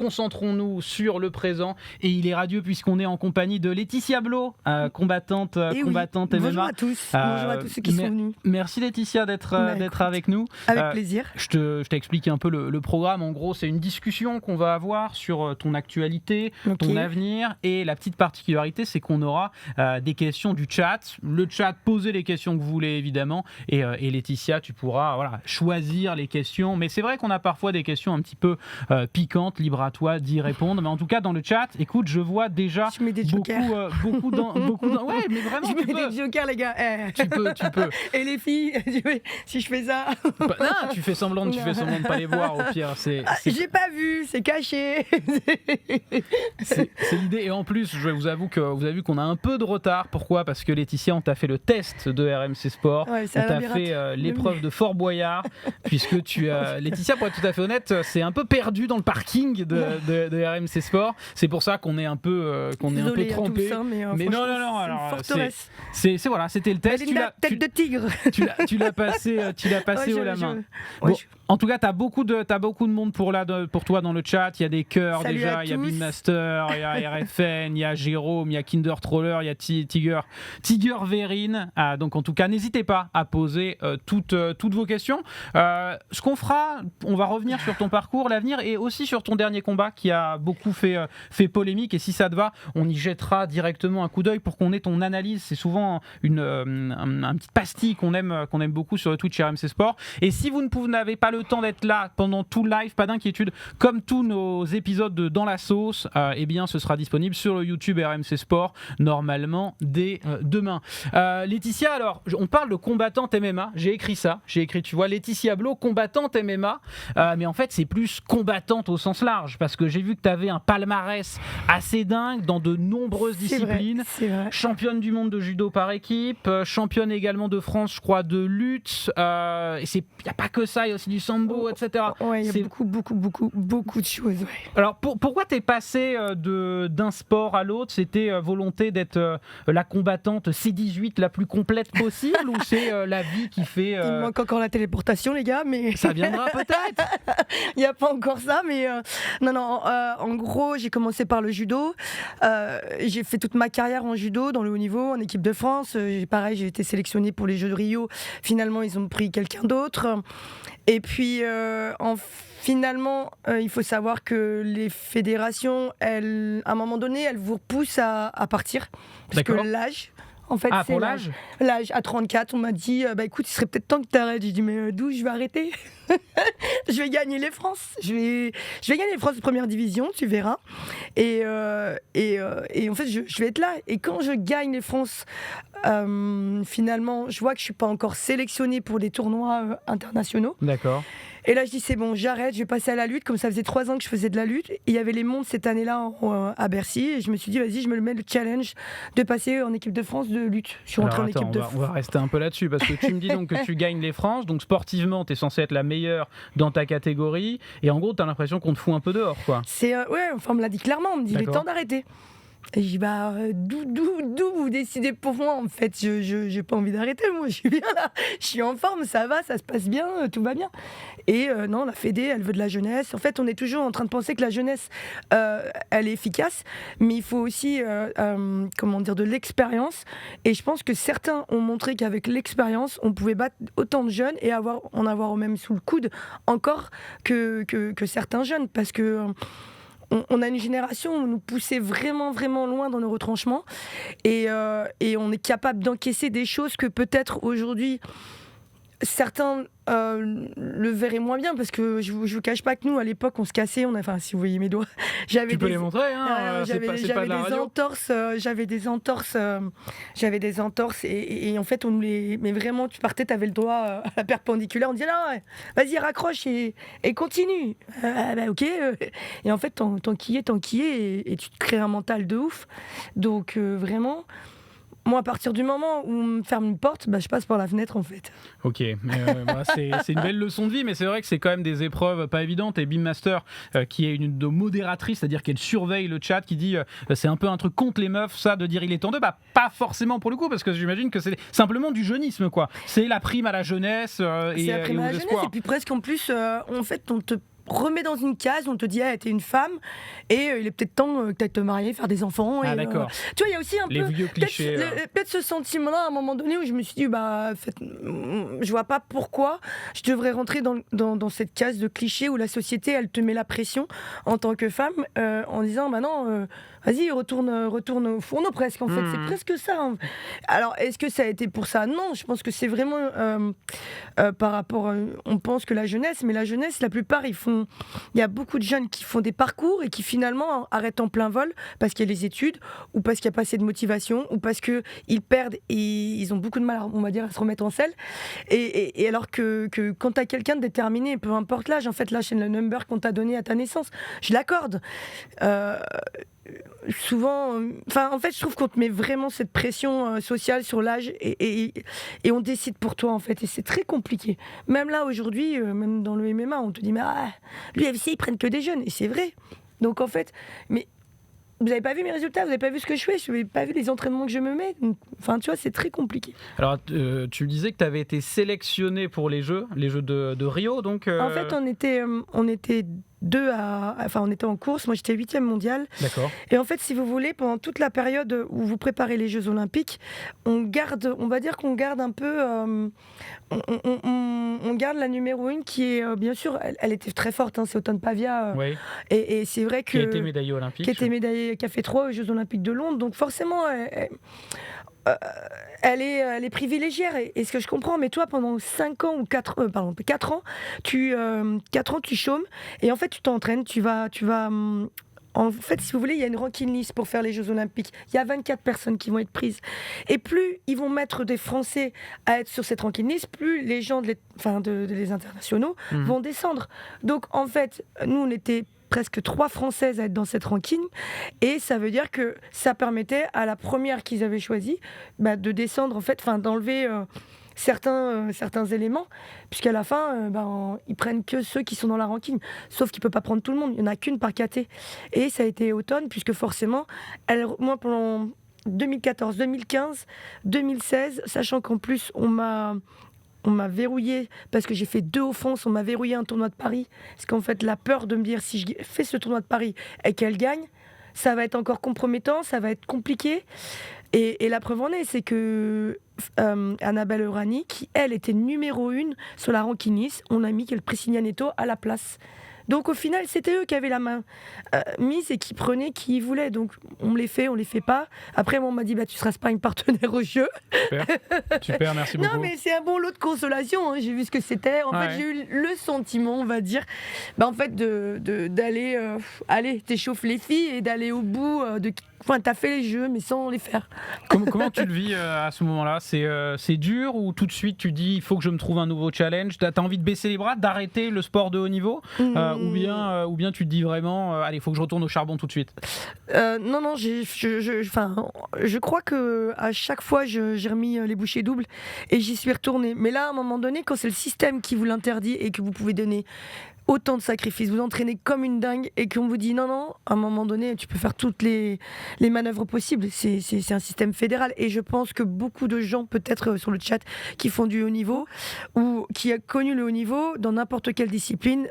concentrons-nous sur le présent. Et il est radieux puisqu'on est en compagnie de Laetitia Blo, combattante MMA. Bonjour à tous ceux qui sont venus. Merci Laetitia d'être avec nous. Avec plaisir. Je t'explique un peu le programme. En gros, c'est une discussion qu'on va avoir sur ton actualité, ton avenir. Et la petite particularité, c'est qu'on aura des questions du chat. Le chat, posez les questions que vous voulez évidemment. Et Laetitia, tu pourras choisir les questions. Mais c'est vrai qu'on a parfois des questions un petit peu piquantes. Libre à toi d'y répondre. Mais en tout cas, dans le chat, écoute, je vois déjà beaucoup ouais, mais vraiment, je mets des jokers, les gars. Tu peux. Et les filles, si je fais ça. Non, tu fais semblant de pas les voir. Au pire, j'ai pas vu, c'est caché. c'est l'idée. Et en plus, je vous avoue qu'on a un peu de retard. Pourquoi ? Parce que Laetitia, on t'a fait le test de RMC Sport. Ouais, on t'a fait l'épreuve de Fort Boyard, puisque Laetitia, pour être tout à fait honnête, c'est un peu perdu dans le parking de RMC Sport. C'est pour ça qu'on est un peu trempé. Mais non. Alors, c'était le test. Tête de tigre. Tu l'as passé haut la main. En tout cas, t'as beaucoup de monde pour toi dans le chat. Il y a des cœurs. Salut déjà. Il y a Beanmaster, il y a RFN, il y a Jérôme, il y a Kinder Troller, il y a Tiger Vérine. Donc en tout cas, n'hésitez pas à poser toutes vos questions. Ce qu'on fera, on va revenir sur ton parcours, l'avenir et aussi sur ton dernier combat qui a beaucoup fait polémique. Et si ça te va, on y jettera directement un coup d'œil pour qu'on ait ton analyse. C'est souvent un petit pastille qu'on aime beaucoup sur le Twitch RMC Sport. Et si vous n'avez pas le temps d'être là pendant tout le live, pas d'inquiétude, comme tous nos épisodes de Dans la sauce, eh bien ce sera disponible sur le YouTube RMC Sport normalement dès demain. Laetitia, alors on parle de combattante MMA, j'ai écrit, tu vois, Laetitia Blo, combattante MMA, mais en fait c'est plus combattante au sens large, parce que j'ai vu que tu avais un palmarès assez dingue dans de nombreuses disciplines. C'est vrai. Championne du monde de judo par équipe, championne également de France, je crois, de lutte, et il n'y a pas que ça, il y a aussi du sambo, etc. Ouais, il y a beaucoup de choses. Ouais. Alors pourquoi t'es passé d'un sport à l'autre ? C'était volonté d'être la combattante C18 la plus complète possible ou c'est la vie qui fait... Il me manque encore la téléportation, les gars, mais... Ça viendra peut-être. Il n'y a pas encore ça, mais... Non, en gros, j'ai commencé par le judo. J'ai fait toute ma carrière en judo, dans le haut niveau, en équipe de France. Pareil, j'ai été sélectionnée pour les Jeux de Rio. Finalement, ils ont pris quelqu'un d'autre. Et puis, finalement, il faut savoir que les fédérations, à un moment donné, elles vous repoussent à partir. Parce que l'âge... En fait, pour l'âge, à 34, on m'a dit écoute, il serait peut-être temps que tu arrêtes. J'ai dit mais d'où je vais arrêter? Je vais gagner les France. Je vais gagner les France de première division, tu verras. Et en fait, je vais être là. Et quand je gagne les France, finalement, je vois que je suis pas encore sélectionnée pour des tournois internationaux. D'accord. Et là, je dis, c'est bon, j'arrête, je vais passer à la lutte. Comme ça faisait 3 ans que je faisais de la lutte. Et il y avait les mondes cette année-là à Bercy. Et je me suis dit, vas-y, je me mets le challenge de passer en équipe de France de lutte. Je suis rentrée en équipe de France. On va rester un peu là-dessus. Parce que tu me dis donc que tu gagnes les France. Donc sportivement, tu es censée être la meilleure dans ta catégorie. Et en gros, tu as l'impression qu'on te fout un peu dehors, quoi. Ouais, enfin, on me l'a dit clairement. On me dit, il est temps d'arrêter. Et je dis, d'où vous décidez pour moi, en fait, je n'ai pas envie d'arrêter, moi, je suis bien là, je suis en forme, ça va, ça se passe bien, tout va bien. Et non, la Fédé, elle veut de la jeunesse. En fait, on est toujours en train de penser que la jeunesse, elle est efficace, mais il faut aussi, de l'expérience. Et je pense que certains ont montré qu'avec l'expérience, on pouvait battre autant de jeunes et en avoir même sous le coude encore que certains jeunes, parce que... On a une génération où on nous poussait vraiment, vraiment loin dans nos retranchements et on est capable d'encaisser des choses que peut-être aujourd'hui certains le verraient moins bien, parce que je vous cache pas que nous à l'époque on se cassait, si vous voyez mes doigts, tu peux les montrer, hein, j'avais des entorses et en fait mais vraiment tu partais, t'avais le doigt à la perpendiculaire, on disait non, vas-y raccroche et continue, ok, et en fait t'enquillais et tu te crées un mental de ouf, donc vraiment. Moi, à partir du moment où on me ferme une porte, je passe par la fenêtre, en fait. Ok, c'est une belle leçon de vie, mais c'est vrai que c'est quand même des épreuves pas évidentes. Et Beanmaster, qui est une de modératrice, c'est-à-dire qu'elle surveille le chat, qui dit c'est un peu un truc contre les meufs, ça, de dire il est temps de... pas forcément pour le coup, parce que j'imagine que c'est simplement du jeunisme, quoi. C'est la prime à la jeunesse c'est la prime à la jeunesse, et puis presque en plus, en fait, on te remet dans une case, on te dit t'es une femme et il est peut-être temps que tu ailles te marier, faire des enfants. Ah, d'accord. Tu vois, il y a aussi un les peu vieux clichés. peut-être ce sentiment-là à un moment donné où je me suis dit je vois pas pourquoi je devrais rentrer dans cette case de clichés où la société elle te met la pression en tant que femme en disant non vas-y retourne au fourneau presque en fait c'est presque ça hein. Alors est-ce que ça a été pour ça? Non, je pense que c'est vraiment par rapport on pense que la jeunesse, mais la jeunesse la plupart il y a beaucoup de jeunes qui font des parcours et qui finalement arrêtent en plein vol parce qu'il y a les études ou parce qu'il n'y a pas assez de motivation ou parce qu'ils perdent et ils ont beaucoup de mal on va dire à se remettre en selle et alors que quand tu as quelqu'un de déterminé, peu importe l'âge, en fait l'âge c'est le number qu'on t'a donné à ta naissance, je l'accorde souvent, en fait je trouve qu'on te met vraiment cette pression sociale sur l'âge et on décide pour toi en fait et c'est très compliqué, même là aujourd'hui même dans le MMA on te dit mais l'UFC ils prennent que des jeunes et c'est vrai, donc en fait mais vous n'avez pas vu mes résultats, vous n'avez pas vu ce que je fais, je n'avez pas vu les entraînements que je me mets. Enfin, tu vois, c'est très compliqué. Alors, tu disais que tu avais été sélectionné pour les Jeux de Rio, donc... En fait, on était on était en course, moi j'étais 8e mondiale. D'accord. Et en fait, si vous voulez, pendant toute la période où vous préparez les Jeux Olympiques, on va dire qu'on garde un peu, on garde la numéro 1 qui est, bien sûr, elle était très forte, hein, c'est Auton Pavia. Oui. Et c'est vrai que... Qui a été médaillée olympique. Qui a fait 3 aux Jeux Olympiques de Londres, donc forcément... elle est privilégiée et ce que je comprends, mais toi pendant 4 ans tu chômes et en fait tu t'entraînes, tu vas en fait, si vous voulez, il y a une ranking list pour faire les Jeux Olympiques. Il y a 24 personnes qui vont être prises. Et plus ils vont mettre des Français à être sur cette ranking list, plus les gens les internationaux vont descendre. Donc, en fait, nous, on était presque 3 Françaises à être dans cette ranking et ça veut dire que ça permettait à la première qu'ils avaient choisie de descendre, en fait, d'enlever certains éléments, puisqu'à la fin ils prennent que ceux qui sont dans la ranking, sauf qu'il ne peut pas prendre tout le monde, il n'y en a qu'une par KT et ça a été Auton, puisque forcément moi pendant 2014, 2015, 2016, sachant qu'en plus on m'a verrouillé parce que j'ai fait 2 offenses, on m'a verrouillé un tournoi de Paris, parce qu'en fait la peur de me dire si je fais ce tournoi de Paris et qu'elle gagne, ça va être encore compromettant, ça va être compliqué. Et la preuve en est, c'est que Annabelle Eurani, qui elle était numéro 1 sur la ranking list, on a mis Priscilla Neto à la place. Donc au final, c'était eux qui avaient la main mise et qui prenaient qui ils voulaient. Donc on me les fait, on les fait pas. Après, on m'a dit tu seras sparring partenaire au jeu. Super, merci beaucoup. Non, mais c'est un bon lot de consolation. Hein. J'ai vu ce que c'était. En fait, j'ai eu le sentiment, on va dire, en fait, d'aller aller t'échauffer les filles et d'aller au bout t'as fait les jeux, mais sans les faire. Comment tu le vis à ce moment-là? C'est dur ou tout de suite tu dis il faut que je me trouve un nouveau challenge? T'as envie de baisser les bras, d'arrêter le sport de haut niveau ou bien tu te dis vraiment allez, il faut que je retourne au charbon tout de suite? Non, je crois que à chaque fois j'ai remis les bouchées doubles et j'y suis retournée. Mais là, à un moment donné, quand c'est le système qui vous l'interdit et que vous pouvez donner autant de sacrifices, vous entraînez comme une dingue et qu'on vous dit non, à un moment donné, tu peux faire toutes les manœuvres possibles. C'est un système fédéral et je pense que beaucoup de gens, peut-être sur le chat, qui font du haut niveau ou qui a connu le haut niveau dans n'importe quelle discipline,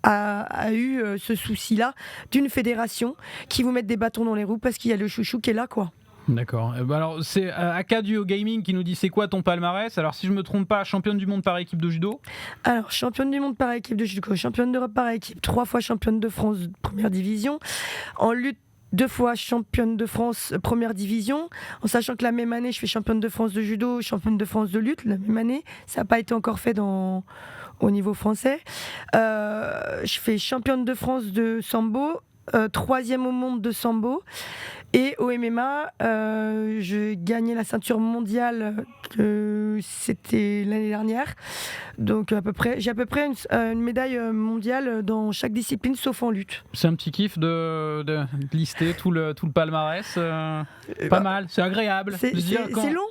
a eu ce souci-là d'une fédération qui vous met des bâtons dans les roues parce qu'il y a le chouchou qui est là, quoi. D'accord. Alors c'est Akaduo Gaming qui nous dit c'est quoi ton palmarès? Alors si je me trompe pas, championne du monde par équipe de judo. Alors championne du monde par équipe de judo, championne d'Europe par équipe, 3 fois championne de France première division, en lutte 2 fois championne de France première division, en sachant que la même année je fais championne de France de judo, championne de France de lutte, la même année, ça n'a pas été encore fait au niveau français. Je fais championne de France de sambo, 3e au monde de sambo. Et au MMA, j'ai gagné la ceinture mondiale, c'était l'année dernière. Donc j'ai à peu près une médaille mondiale dans chaque discipline, sauf en lutte. C'est un petit kiff de lister tout le palmarès. Pas mal, c'est agréable. C'est long.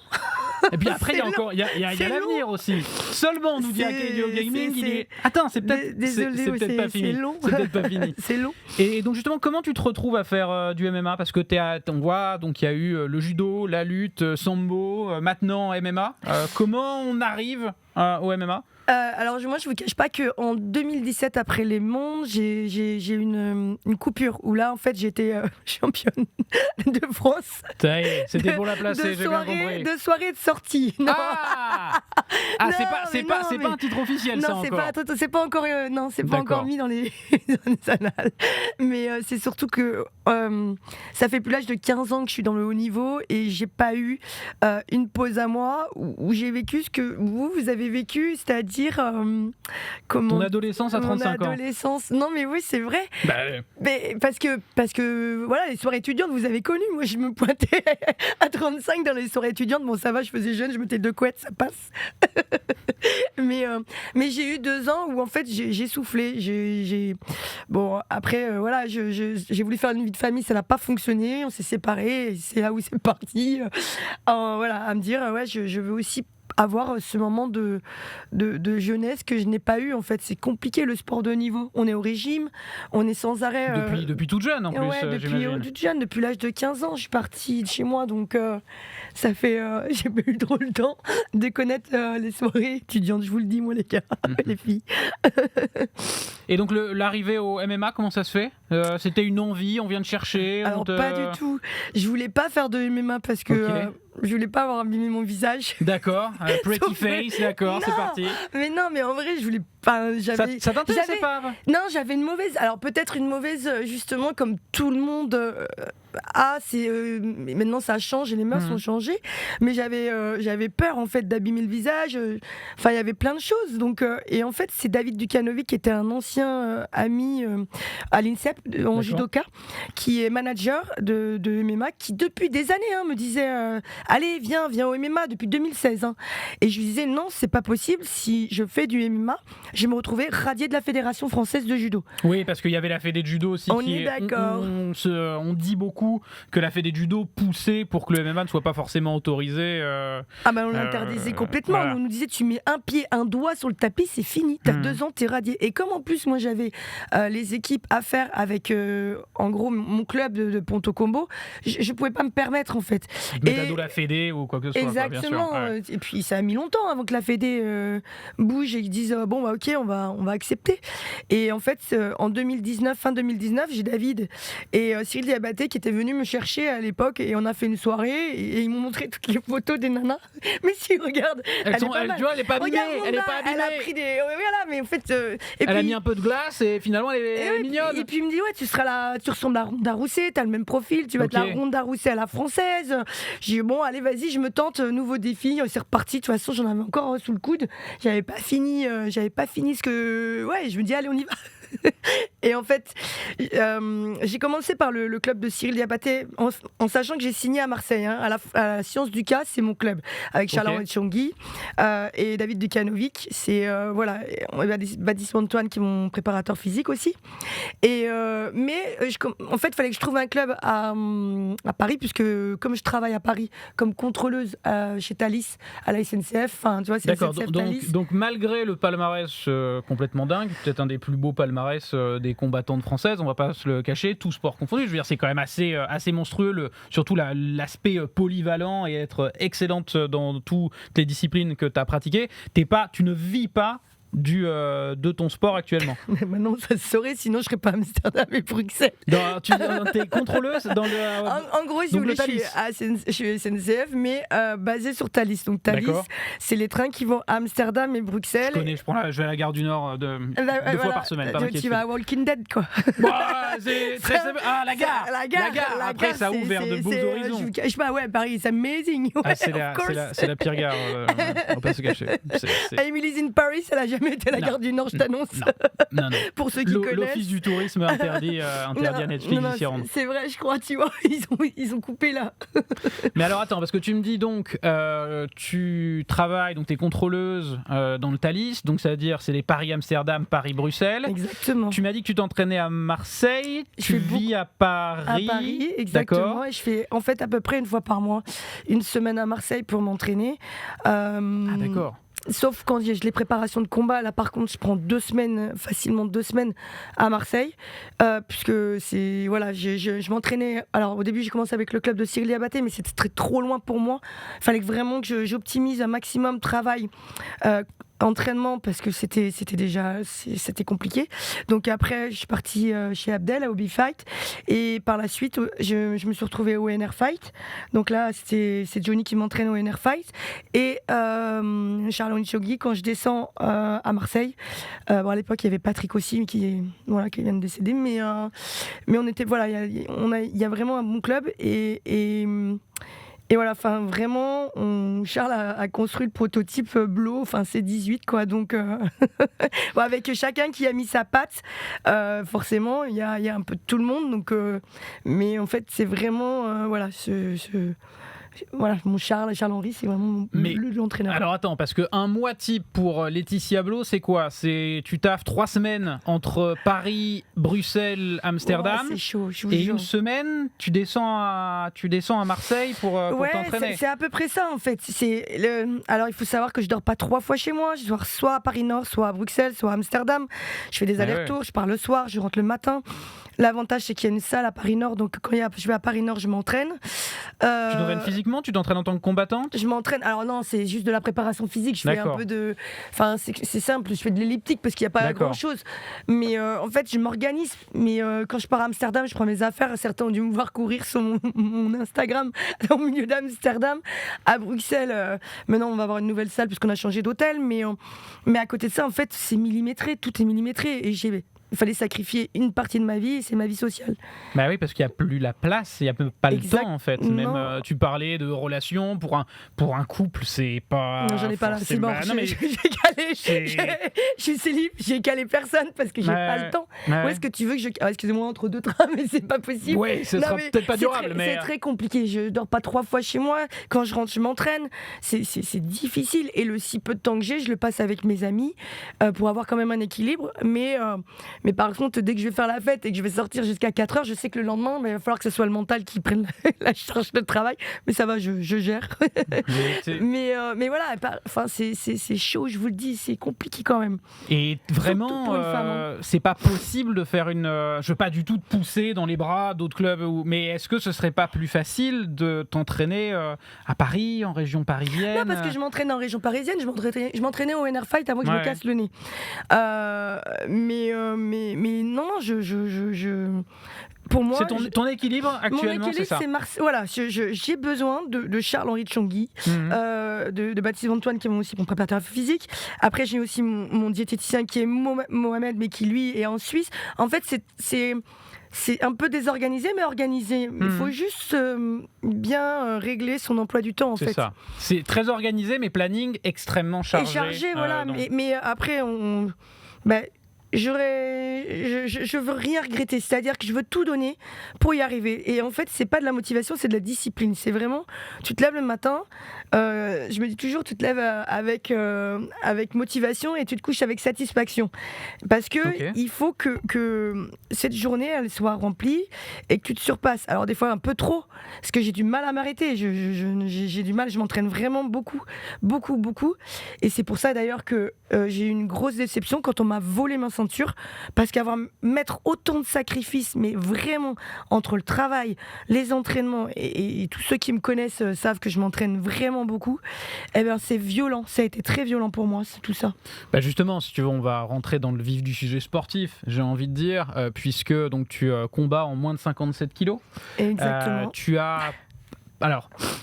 Et puis après, il y a l'avenir aussi. Seulement, nous dit Akaduo Gaming, attends, c'est peut-être pas fini. C'est peut-être pas fini. C'est long. Et donc justement, comment tu te retrouves à faire du MMA? Parce que on voit, donc il y a eu le judo, la lutte, sambo, maintenant MMA. Comment on arrive au MMA? Alors moi je vous cache pas qu'en 2017 après les mondes j'ai eu une coupure où là en fait j'étais championne de France. Ça y est, c'était pour la placer, j'ai bien compris. De soirée de sortie. Non. Non, c'est pas un titre officiel ça encore. C'est pas encore pas encore mis dans les annales. Mais c'est surtout que ça fait plus l'âge de 15 ans que je suis dans le haut niveau et j'ai pas eu une pause à moi où j'ai vécu ce que vous avez vécu, c'est-à-dire ton adolescence à 35 ans. Non mais oui c'est vrai. Mais parce que voilà, les soirées étudiantes vous avez connu. Moi je me pointais à 35 dans les soirées étudiantes. Bon ça va, je faisais jeune, je mettais 2 couettes, ça passe. mais j'ai eu 2 ans où en fait j'ai soufflé. Bon après voilà, j'ai voulu faire une vie de famille, ça n'a pas fonctionné. On s'est séparés. Et c'est là où c'est parti. Voilà, à me dire ouais je veux aussi avoir ce moment de jeunesse que je n'ai pas eu en fait. C'est compliqué le sport de haut niveau, on est au régime, on est sans arrêt depuis toute jeune en plus. Depuis toute jeune, depuis l'âge de 15 ans je suis partie de chez moi, donc ça fait j'ai pas eu trop le temps de connaître les soirées étudiantes, je vous le dis moi les gars. Les filles. Et donc l'arrivée au MMA, comment ça se fait? C'était une envie, on vient de chercher? Alors pas du tout, je voulais pas faire de MMA parce que je voulais pas avoir abîmé mon visage. D'accord, pretty face, d'accord, c'est parti. Mais non, mais en vrai, je voulais pas. Ça t'intéressait pas? Non, j'avais une mauvaise. Alors peut-être une mauvaise, justement, comme tout le monde a. Maintenant, ça change et les mœurs ont changé. Mais j'avais peur en fait d'abîmer le visage. Enfin, il y avait plein de choses. Donc, et en fait, c'est David Dukanovic qui était un ancien ami à l'INSEP en judoka, qui est manager de MMA, qui depuis des années me disait. Allez, viens au MMA depuis 2016. Et je lui disais, non, c'est pas possible. Si je fais du MMA, je vais me retrouver radiée de la Fédération française de judo. Oui, parce qu'il y avait la Fédé de judo aussi. On est d'accord. On dit beaucoup que la Fédé de judo poussait pour que le MMA ne soit pas forcément autorisé. On l'interdisait complètement. Voilà. On nous disait, tu mets un pied, un doigt sur le tapis, c'est fini. T'as 2 ans, t'es radié. Et comme en plus, moi, j'avais les équipes à faire avec, en gros, mon club de Ponto Combo, je pouvais pas me permettre, en fait. La Fédé ou quoi que ce soit. Exactement. Quoi, bien sûr. Et puis ça a mis longtemps avant que la Fédé bouge et qu'ils disent bon bah ok on va accepter. Et en fait en 2019, fin 2019, j'ai David et Cyril Diabaté qui étaient venus me chercher à l'époque et on a fait une soirée et ils m'ont montré toutes les photos des nanas. Mais si regarde, elle est pas abîmée. Elle a pris des voilà, mais en fait elle a mis un peu de glace et finalement elle est mignonne. Et puis il me dit ouais tu ressembles à Ronda Rousset, t'as le même profil, tu vas être la Ronda Rousset à la française. J'ai dit bon allez vas-y je me tente, nouveau défi, c'est reparti. De toute façon j'en avais encore sous le coude, j'avais pas fini ce que je me dis allez on y va. Et en fait j'ai commencé par le club de Cyril Diabaté en sachant que j'ai signé à Marseille à la Science du Cas, c'est mon club avec Charles Chongui et David Dukanovic, c'est Baptiste Antoine qui est mon préparateur physique aussi. Et en fait il fallait que je trouve un club à Paris, puisque comme je travaille à Paris comme contrôleuse chez Thalys à la SNCF, tu vois, c'est d'accord, SNCF, Thalys. donc malgré le palmarès complètement dingue, peut-être un des plus beaux palmarès des combattantes françaises, on va pas se le cacher, tout sport confondu, je veux dire c'est quand même assez monstrueux, surtout l'aspect polyvalent et être excellente dans toutes les disciplines que tu as pratiquées. Tu ne vis pas de ton sport actuellement. Mais maintenant ça se saurait, sinon je serais pas à Amsterdam et Bruxelles. Tu es contrôleuse dans le en gros si vous voulez, je suis SNCF mais basée sur Thalys. Donc Thalys, c'est les trains qui vont à Amsterdam et Bruxelles. Je connais, je vais à la gare du Nord deux fois par semaine. Tu vas à Walking Dead quoi. C'est très la gare. Après ça ouvre vers de beaux horizons. Je vous cache pas, Paris c'est amazing. C'est la pire gare, on va pas se cacher. Emily's in Paris, elle a jamais été la gare du Nord, je t'annonce. Non. Pour ceux qui connaissent. L'office du tourisme interdit à Netflix d'y rendre. C'est vrai, je crois, tu vois, ils ont coupé là. Mais alors attends, parce que tu me dis donc, tu travailles, donc t'es contrôleuse dans le Thalys, donc ça veut dire c'est les Paris-Amsterdam, Paris-Bruxelles. Exactement. Tu m'as dit que tu t'entraînais à Marseille, tu vis à Paris. À Paris, exactement. D'accord. Et je fais en fait à peu près une fois par mois, une semaine à Marseille pour m'entraîner. D'accord. Sauf quand j'ai les préparations de combat, là par contre je prends facilement 2 semaines à Marseille, puisque c'est je m'entraînais. Alors au début j'ai commencé avec le club de Cyril Diabaté, mais c'était trop loin pour moi. Il fallait vraiment que j'optimise un maximum travail entraînement parce que c'était compliqué. Donc après, je suis partie chez Abdel à Hobby Fight et par la suite, je me suis retrouvée au NR Fight. Donc là, c'est Johnny qui m'entraîne au NR Fight et Charles Chogui quand je descends à Marseille. À l'époque, il y avait Patrick aussi qui vient de décéder, mais on était il y a vraiment un bon club et voilà, enfin vraiment, Charles a construit le prototype Blo, enfin c'est 18 quoi, donc avec chacun qui a mis sa patte, forcément il y a un peu de tout le monde, donc mais en fait c'est vraiment voilà, mon Charles-Henri, c'est vraiment l'entraîneur. Alors attends, parce qu'un mois type pour Laetitia Blo, c'est quoi ? Tu taffes 3 semaines entre Paris, Bruxelles, Amsterdam. C'est chaud, je vous et jure. une semaine, tu descends à Marseille pour t'entraîner. C'est à peu près ça en fait. Alors il faut savoir que je dors pas 3 fois chez moi. Je dors soit à Paris Nord, soit à Bruxelles, soit à Amsterdam. Je fais des allers-retours, je pars le soir, je rentre le matin. L'avantage, c'est qu'il y a une salle à Paris Nord, donc quand je vais à Paris Nord, je m'entraîne. Tu t'entraînes physiquement ? Tu t'entraînes en tant que combattante ? Je m'entraîne. Alors non, c'est juste de la préparation physique. Je fais un peu de. Enfin, c'est simple. Je fais de l'elliptique parce qu'il n'y a pas grand-chose. Mais en fait, je m'organise. Mais quand je pars à Amsterdam, je prends mes affaires. Certains ont dû me voir courir sur mon Instagram au milieu d'Amsterdam. À Bruxelles, maintenant, on va avoir une nouvelle salle puisqu'on a changé d'hôtel. Mais à côté de ça, en fait, c'est millimétré. Tout est millimétré. Et il fallait sacrifier une partie de ma vie et c'est ma vie sociale. Bah oui, parce qu'il n'y a plus la place, il n'y a même pas le temps en fait. Même tu parlais de relations pour un couple, c'est pas. Non, j'en ai pas là, c'est mort. Je suis célib, j'ai calé personne parce que j'ai pas le temps. Où est-ce que tu veux que excusez-moi, entre deux trains, mais c'est pas possible. Oui, ce sera peut-être pas durable. C'est très compliqué. Je dors pas 3 fois chez moi. Quand je rentre, je m'entraîne. C'est difficile. Et le si peu de temps que j'ai, je le passe avec mes amis pour avoir quand même un équilibre. Mais par contre, dès que je vais faire la fête et que je vais sortir jusqu'à 4h, je sais que le lendemain, il va falloir que ce soit le mental qui prenne la charge de travail. Mais ça va, je gère. mais voilà, c'est chaud, je vous le dis, c'est compliqué quand même. Et vraiment, c'est pas possible de faire je veux pas du tout te pousser dans les bras d'autres clubs, mais est-ce que ce serait pas plus facile de t'entraîner à Paris, en région parisienne ? Non, parce que je m'entraîne en région parisienne, je m'entraînais au NR Fight avant que je me casse le nez. Mais non, pour moi, c'est ton équilibre actuellement, c'est ça. Voilà, j'ai besoin de Charles-Henri Chongui, de Baptiste Antoine qui est aussi mon préparateur physique. Après, j'ai aussi mon diététicien qui est Mohamed, mais qui lui est en Suisse. En fait, c'est un peu désorganisé, mais organisé. Il faut juste bien régler son emploi du temps, en fait. C'est ça. C'est très organisé, mais planning extrêmement chargé. Et chargé, voilà. Mais après, je veux rien regretter, c'est-à-dire que je veux tout donner pour y arriver. Et en fait, c'est pas de la motivation, c'est de la discipline. C'est vraiment, tu te lèves le matin, je me dis toujours, tu te lèves avec motivation et tu te couches avec satisfaction. Parce que il faut que cette journée, elle soit remplie et que tu te surpasses. Alors des fois un peu trop, parce que j'ai du mal à m'arrêter. J'ai du mal, je m'entraîne vraiment beaucoup. Et c'est pour ça d'ailleurs que j'ai eu une grosse déception quand on m'a volé ma ceinture, parce mettre autant de sacrifices, mais vraiment entre le travail, les entraînements et tous ceux qui me connaissent savent que je m'entraîne vraiment beaucoup. Eh bien, c'est violent, ça a été très violent pour moi, c'est tout ça. Bah justement, si tu veux, on va rentrer dans le vif du sujet sportif, j'ai envie de dire, puisque donc tu combats en moins de 57 kilos. Exactement. Tu as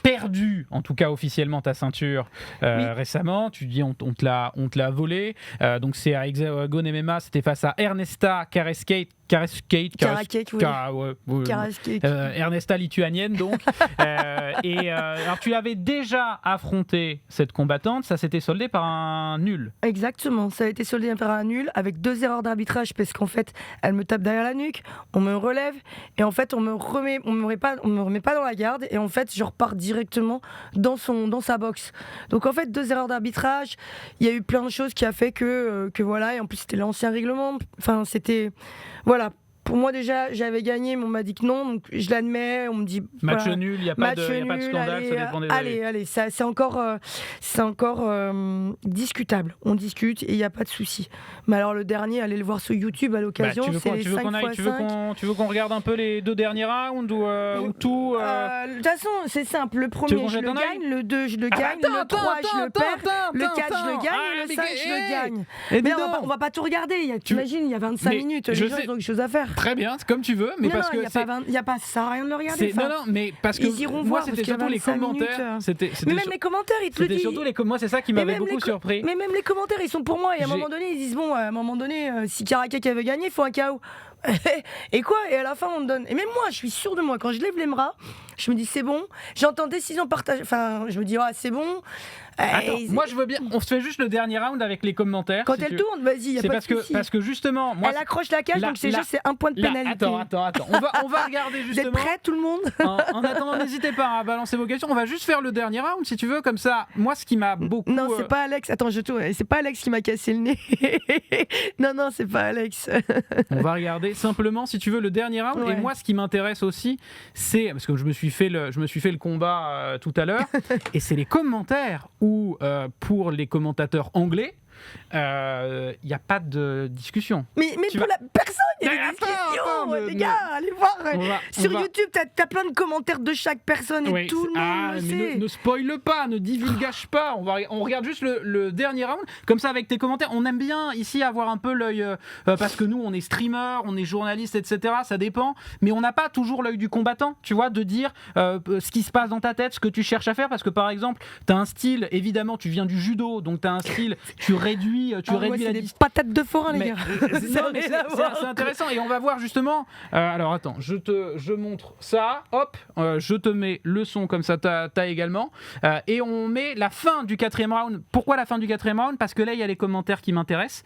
perdu, en tout cas officiellement, ta ceinture récemment. Tu dis on te l'a volée. Donc c'est à Hexagon MMA, c'était face à Ernesta Karaskeik, Ernesta lituanienne donc. Alors tu l'avais déjà affronté, cette combattante, ça s'était soldé par un nul. Exactement, ça a été soldé par un nul avec 2 erreurs d'arbitrage parce qu'en fait elle me tape derrière la nuque, on me relève et en fait on me remet pas dans la garde et en fait je repars directement dans sa boxe. Donc en fait 2 erreurs d'arbitrage, il y a eu plein de choses qui a fait que voilà, et en plus c'était l'ancien règlement, enfin c'était voilà. Pour moi, déjà, j'avais gagné, mais on m'a dit que non, donc je l'admets. On me dit. Match voilà, nul, il n'y a pas de scandale, allez, ça dépend des allez, c'est encore discutable. On discute et il n'y a pas de souci. Mais alors, le dernier, allez le voir sur YouTube à l'occasion. C'est les 5x5. Tu veux qu'on regarde un peu les 2 derniers rounds ou tout De toute façon, c'est simple. Le premier, je le gagne. Le 2, je le gagne. Le 3, je le perds. Le 4, je le gagne. Et le 5, je le gagne. Mais on va pas tout regarder. T'imagines, il y a 25 minutes. Les gens, ils ont quelque chose à faire. Très bien, c'est comme tu veux, mais parce que il y a pas, ça sert à rien de le regarder. Non, mais parce que moi, c'était surtout les commentaires. Mais même les commentaires, ils te le disent. Surtout moi, c'est ça qui m'avait beaucoup surpris. Mais même les commentaires, ils sont pour moi. Et à un moment donné, ils disent bon, à un moment donné, si Karakak avait gagné, il faut un KO. Et quoi? Et à la fin, on me donne. Et même moi, je suis sûre de moi. Quand je lève les bras, je me dis c'est bon. J'entends décision partagée. Enfin, je me dis c'est bon. Attends, moi je veux bien. On se fait juste le dernier round avec les commentaires. Quand elle tourne, vas-y, y a pas de souci. Parce que justement, moi. Elle accroche la cage, donc c'est juste un point de pénalité. Attends. On va regarder justement. Vous êtes prêts, tout le monde? En attendant, n'hésitez pas à balancer vos questions. On va juste faire le dernier round si tu veux, comme ça. Moi, ce qui m'a beaucoup. Non, c'est pas Alex. Attends, c'est pas Alex qui m'a cassé le nez. Non, c'est pas Alex. On va regarder simplement, si tu veux, le dernier round. Ouais. Et moi, ce qui m'intéresse aussi, c'est parce que je me suis fait le combat tout à l'heure, et c'est les commentaires où pour les commentateurs anglais, il n'y a pas de discussion. Mais pour la personne, il y a des discussions. Les gars, allez voir. Sur YouTube, t'as plein de commentaires de chaque personne et tout le monde le sait. Ne spoile pas, ne divulgage pas. On regarde juste le dernier round. Comme ça, avec tes commentaires, on aime bien ici avoir un peu l'œil, parce que nous, on est streamer, on est journaliste, etc. Ça dépend. Mais on n'a pas toujours l'œil du combattant, tu vois, de dire ce qui se passe dans ta tête, ce que tu cherches à faire. Parce que par exemple, tu as un style, évidemment, tu viens du judo, donc tu as un style, tu réduis la distance. Patates de forain, les gars. C'est intéressant. Et on va voir justement. Alors attends, je montre ça. Hop, je te mets le son comme ça, t'as également. Et on met la fin du 4e round. Pourquoi la fin du 4e round? Parce que là, il y a les commentaires qui m'intéressent.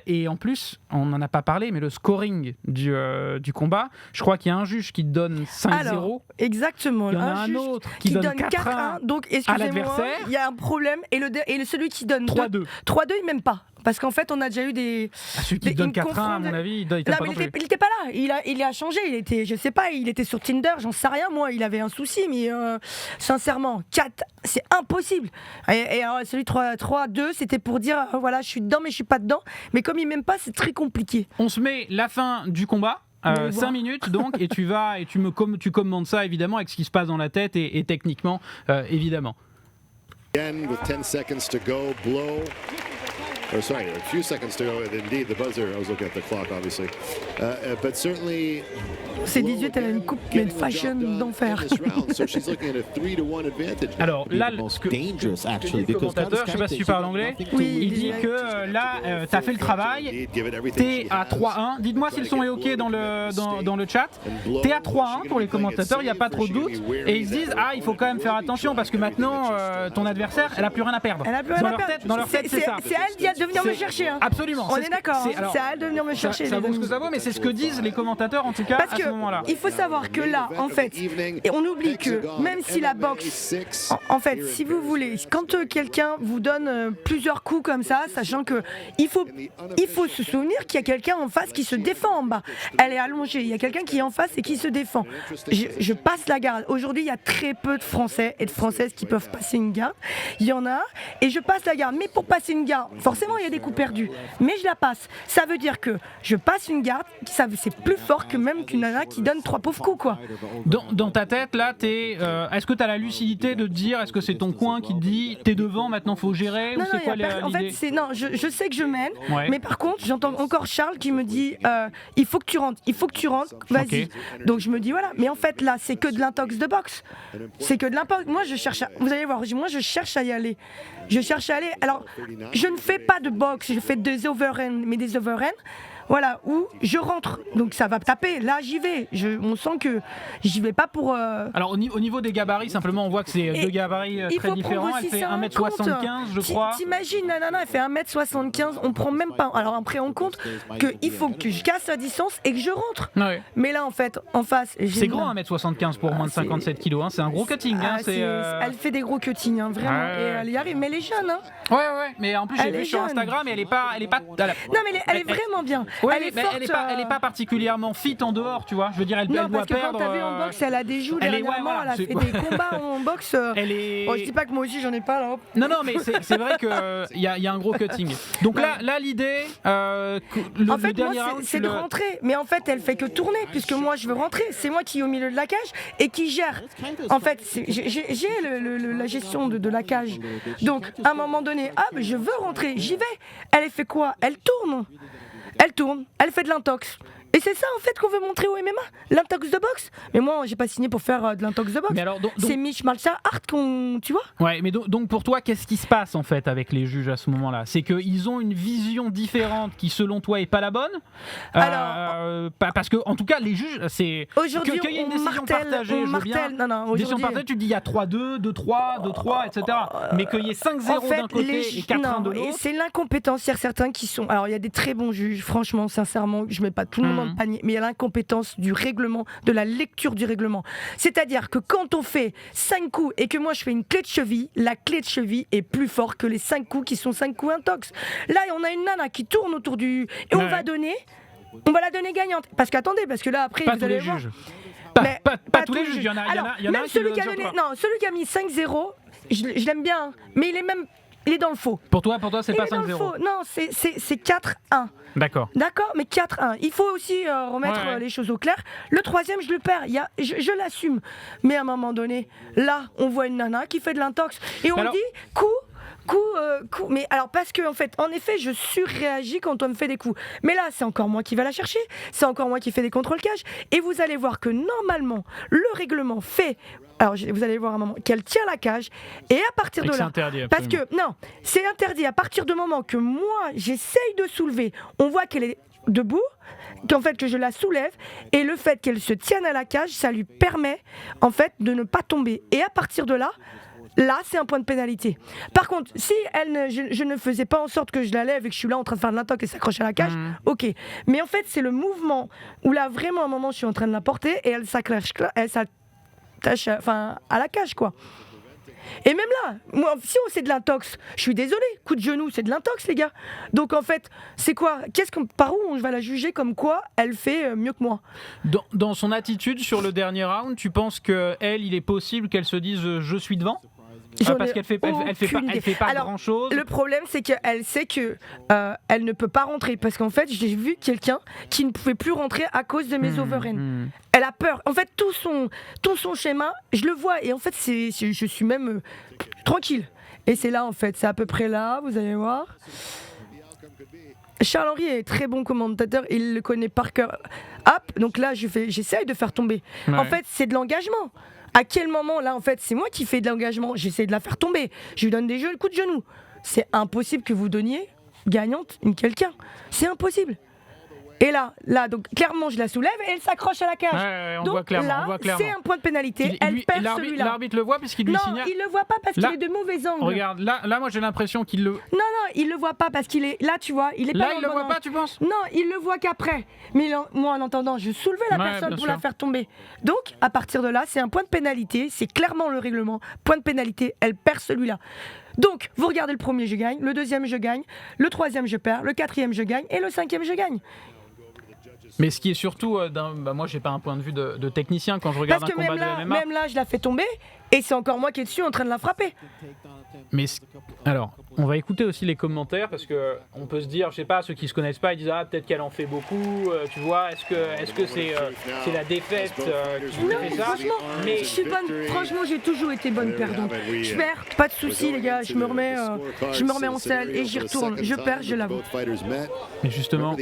Et en plus, on n'en a pas parlé, mais le scoring du combat, je crois qu'il y a un juge qui donne 5-0. Alors, exactement. Il y en a un autre qui donne 4-1 donc, à l'adversaire. Il y a un problème. Et celui qui donne 3-2. 3-2, il m'aime pas. Parce qu'en fait, on a déjà eu des. Celui qui donne 4-1, à mon avis, il donne pas non plus. Il était pas là. Il a changé. Je sais pas, il était sur Tinder, j'en sais rien, moi. Il avait un souci, mais sincèrement, 4, c'est impossible. Et alors, celui 3-2, c'était pour dire, voilà, je suis dedans, mais je suis pas dedans. Mais comme il m'aime pas, c'est très compliqué. On se met la fin du combat. 5 minutes donc, et tu commandes ça évidemment avec ce qui se passe dans la tête et techniquement évidemment. Again, with 10 seconds to go, blow. Or sorry, a few seconds to go. Indeed, the buzzer. I was looking at the clock, obviously, but certainly. C'est 18, elle a une coupe, mais une fashion d'enfer. Alors là, ce que le commentateur, je sais pas si tu parles anglais, il dit que là, t'as fait le travail, t'es à 3-1. Dites-moi si le son est ok dans le chat. T'es à 3-1 pour les commentateurs, il n'y a pas trop de doute. Et ils se disent, il faut quand même faire attention parce que maintenant, ton adversaire, elle a plus rien à perdre. Elle a plus rien à perdre. Dans leur tête, c'est ça. C'est à elle de venir me chercher. Absolument. On est d'accord. C'est à elle de venir me chercher. Ça vaut ce que ça vaut, mais c'est ce que disent les commentateurs en tout cas. Parce il faut savoir que là, en fait, et on oublie que même si la boxe, en fait, si vous voulez, quand quelqu'un vous donne plusieurs coups comme ça, sachant que il faut se souvenir qu'il y a quelqu'un en face qui se défend en bas. Elle est allongée, il y a quelqu'un qui est en face et qui se défend. Je passe la garde. Aujourd'hui, il y a très peu de Français et de Françaises qui peuvent passer une garde. Il y en a, et je passe la garde. Mais pour passer une garde, forcément, il y a des coups perdus. Mais je la passe. Ça veut dire que je passe une garde, c'est plus fort que même qu'une nana qui donne 3 pauvres coups, quoi. Dans ta tête, là, est-ce que tu as la lucidité de te dire, est-ce que c'est ton coin qui te dit, t'es devant, maintenant faut gérer, ou c'est quoi l'idée? En fait, je sais que je mène, mais par contre, j'entends encore Charles qui me dit, il faut que tu rentres, vas-y. Okay. Donc je me dis, voilà. Mais en fait, là, c'est que de l'intox de boxe. C'est que de l'intox. Moi, vous allez voir, moi, je cherche à y aller. Alors, je ne fais pas de boxe, je fais des overhands, mais des overhands, voilà, où je rentre, donc ça va taper, là j'y vais, on sent que j'y vais pas pour... Alors au niveau des gabarits, simplement on voit que c'est deux gabarits très différents, elle fait 1m75 je crois. T'imagines, la nana elle fait 1m75, on prend même pas, alors après on compte qu'il faut que je casse la distance et que je rentre. Ouais. Mais là en fait, en face... C'est grand 1m75 pour moins de 57 kg, hein. C'est un gros cutting. Elle fait des gros cuttings, hein, vraiment, et elle y arrive, mais elle est jeune. Hein. Ouais, mais en plus j'ai vu sur Instagram, et elle est pas... Non mais elle est vraiment bien. Ouais, elle est mais forte. elle est pas particulièrement fit en dehors, tu vois. Je veux dire, elle Non, doit parce que perdre. quand t'as vu en boxe, elle a des joues elle est- dernièrement, ouais, voilà, elle a c'est- fait des combats en boxe. Elle est. Bon, je dis pas que moi aussi j'en ai pas là. Non, mais c'est vrai qu'il y a un gros cutting. Donc là l'idée, En fait, le dernier moi, round, c'est de rentrer. Mais en fait, elle fait que tourner, puisque moi, je veux rentrer. C'est moi qui est au milieu de la cage et qui gère. En fait, j'ai la gestion de la cage. Donc, à un moment donné, mais je veux rentrer, j'y vais. Elle fait quoi? Elle tourne. Elle fait de l'intox. Et c'est ça en fait qu'on veut montrer au MMA, l'intox de boxe. Mais moi, j'ai pas signé pour faire de l'intox de boxe. Mais alors, c'est Mitch Martial Art tu vois. Ouais, mais donc pour toi, qu'est-ce qui se passe en fait avec les juges à ce moment-là? C'est qu'ils ont une vision différente qui, selon toi, est pas la bonne. Alors, parce que en tout cas, les juges, c'est aujourd'hui, qu'il y ait une on décision martèle, partagée. on Je veux bien. martèle. Non, Décision aujourd'hui. partagée, tu dis il y a 3-2, 2-3, 2-3, etc. Mais qu'il y ait 5-0 En fait, d'un côté et 4-1 de l'autre. c'est l'incompétence. Il y a certains qui sont. Alors, il y a des très bons juges, franchement, sincèrement, je mets pas tout le monde dans le panier, mais il y a l'incompétence du règlement, de la lecture du règlement. C'est-à-dire que quand on fait 5 coups et que moi je fais une clé de cheville, la clé de cheville est plus forte que les 5 coups qui sont 5 coups intox. Là, on a une nana qui tourne autour du. Et on va la donner gagnante. Parce que là, après, Pas vous tous allez les voir. juges. Mais Pas tous les juges. Il y en a même un qui celui le qui a donne donné, pas. non, celui qui a mis 5-0, je l'aime bien, hein, mais il est dans le faux. Pour toi, c'est Il pas est dans le 5-0. faux. Non, c'est 4-1. D'accord. D'accord, mais 4-1. Il faut aussi remettre Ouais. les choses au clair. Le troisième, je le perds. Je l'assume. Mais à un moment donné, là, on voit une nana qui fait de l'intox. Et on dit coup. Mais alors, parce que, en effet, je surréagis quand on me fait des coups. Mais là, c'est encore moi qui vais la chercher. C'est encore moi qui fais des contrôles cage. Et vous allez voir que normalement, le règlement fait. Alors, vous allez voir un moment qu'elle tient la cage. Et à partir de là. C'est interdit, parce que, non, c'est interdit. À partir du moment que moi, j'essaye de soulever, on voit qu'elle est debout, qu'en fait que je la soulève, et le fait qu'elle se tienne à la cage, ça lui permet en fait de ne pas tomber. Et à partir de là, c'est un point de pénalité. Par contre, si je ne faisais pas en sorte que je la lève et que je suis là en train de faire de l'intox et s'accroche à la cage, ok. Mais en fait, c'est le mouvement où là, vraiment, à un moment, je suis en train de la porter et elle s'attache à la cage, quoi. Et même là, moi, si on c'est de l'intox, je suis désolé, coup de genou, c'est de l'intox, les gars. Donc en fait, c'est quoi? Par où je vais la juger comme quoi elle fait mieux que moi? Dans son attitude sur le dernier round, tu penses il est possible qu'elle se dise je suis devant? Parce qu'elle fait pas Alors, grand chose. Le problème, c'est qu'elle sait que elle ne peut pas rentrer parce qu'en fait, j'ai vu quelqu'un qui ne pouvait plus rentrer à cause de mes overhands. Elle a peur. En fait, tout son schéma, je le vois et en fait, je suis même tranquille. Et c'est là, en fait, c'est à peu près là. Vous allez voir. Charles-Henri est très bon commentateur, il le connaît par cœur. Hop, donc là, j'essaye de faire tomber. Ouais. En fait, c'est de l'engagement. À quel moment, là, en fait, c'est moi qui fais de l'engagement. J'essaie de la faire tomber. Je lui donne des coups de genou. C'est impossible que vous donniez gagnante quelqu'un. C'est impossible. Et là, donc clairement, je la soulève et elle s'accroche à la cage. On donc voit clairement. c'est un point de pénalité. Elle perd celui-là. L'arbitre le voit puisqu'il lui signale. Non, il le voit pas parce qu'il est de mauvais angle. Regarde, là, moi j'ai l'impression qu'il le. Non, il le voit pas parce qu'il est là, tu vois. Il est Là, pas il le voit pas, tu penses? Non, il le voit qu'après. Mais moi, en entendant, je soulevais la personne pour la faire tomber. Donc, à partir de là, c'est un point de pénalité. C'est clairement le règlement. Point de pénalité, elle perd celui-là. Donc, vous regardez le premier, je gagne. Le deuxième, je gagne. Le troisième, je perds. Le quatrième, je gagne. Et le cinquième, je gagne. Mais ce qui est surtout, moi j'ai pas un point de vue de technicien quand je regarde un combat de MMA. Même là, je la fais tomber et c'est encore moi qui est dessus en train de la frapper. Mais alors, on va écouter aussi les commentaires parce que on peut se dire, je sais pas, ceux qui se connaissent pas, ils disent peut-être qu'elle en fait beaucoup, tu vois. Est-ce que c'est la défaite qui fait ça? Mais je suis bonne. Franchement, j'ai toujours été bonne perdante. Je perds, pas de soucis les gars. Je me remets en selle et j'y retourne. Je perds, je l'avoue. Mais justement.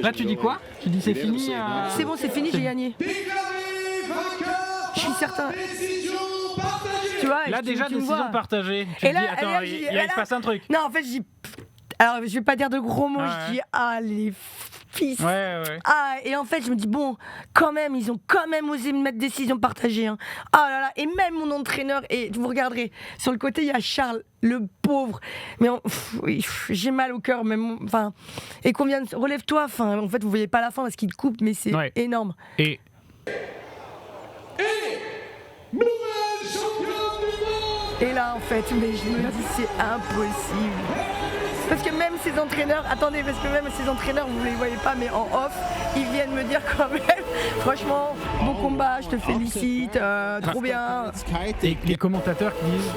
Là, tu dis quoi? Tu dis c'est fini? C'est bon, c'est fini, j'ai gagné. Je suis certain. Tu vois, là déjà décision partagée. Tu et te là, dis attends, il se passe un truc. Non, en fait, je dis. Alors, je vais pas dire de gros mots. Je dis les fils. Ouais. Et en fait, je me dis bon, quand même, ils ont quand même osé me mettre décision partagée. Hein. Ah là là, et même mon entraîneur. Et vous regarderez, sur le côté, il y a Charles, le pauvre. Mais j'ai mal au cœur, même. Enfin, et qu'on vienne, relève-toi. Enfin, en fait, vous voyez pas la fin parce qu'il te coupe, mais c'est énorme. Et là, en fait, mais je me dis c'est impossible. Parce que même ces entraîneurs, vous les voyez pas, mais en off, ils viennent me dire quand même, franchement, bon combat, je te félicite, trop bien. Et les commentateurs qui disent...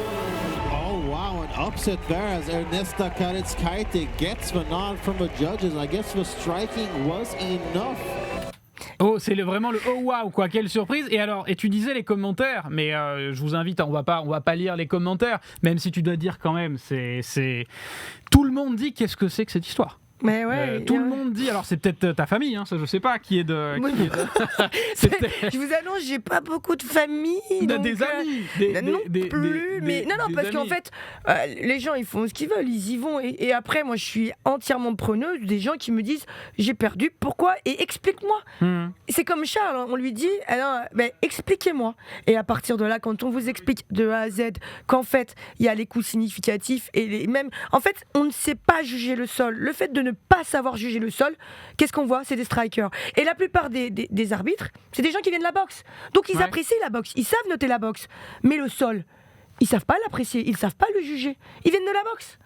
Oh wow, an upset there as Ernesta Karetskaite gets the nod from the judges. I guess the striking was enough. Oh, c'est vraiment le oh waouh quoi, quelle surprise. Et alors, et tu disais les commentaires, mais je vous invite, on va pas lire les commentaires, même si tu dois dire quand même, c'est tout le monde dit qu'est-ce que c'est que cette histoire. Mais ouais, tout le monde dit, alors c'est peut-être ta famille, hein, ça je sais pas qui est de. Je vous annonce, j'ai pas beaucoup de famille. Donc, des amis, parce qu'en fait, les gens ils font ce qu'ils veulent, ils y vont. Et après, moi je suis entièrement preneuse des gens qui me disent j'ai perdu, pourquoi et explique-moi. C'est comme Charles, on lui dit alors, expliquez-moi. Et à partir de là, quand on vous explique de A à Z qu'en fait il y a les coups significatifs et même, en fait, on ne sait pas juger le sol. Le fait de ne pas savoir juger le sol, qu'est-ce qu'on voit? C'est des strikers. Et la plupart des arbitres, c'est des gens qui viennent de la boxe. Donc ils apprécient la boxe, ils savent noter la boxe. Mais le sol, ils savent pas l'apprécier, ils savent pas le juger. Ils viennent de la boxe.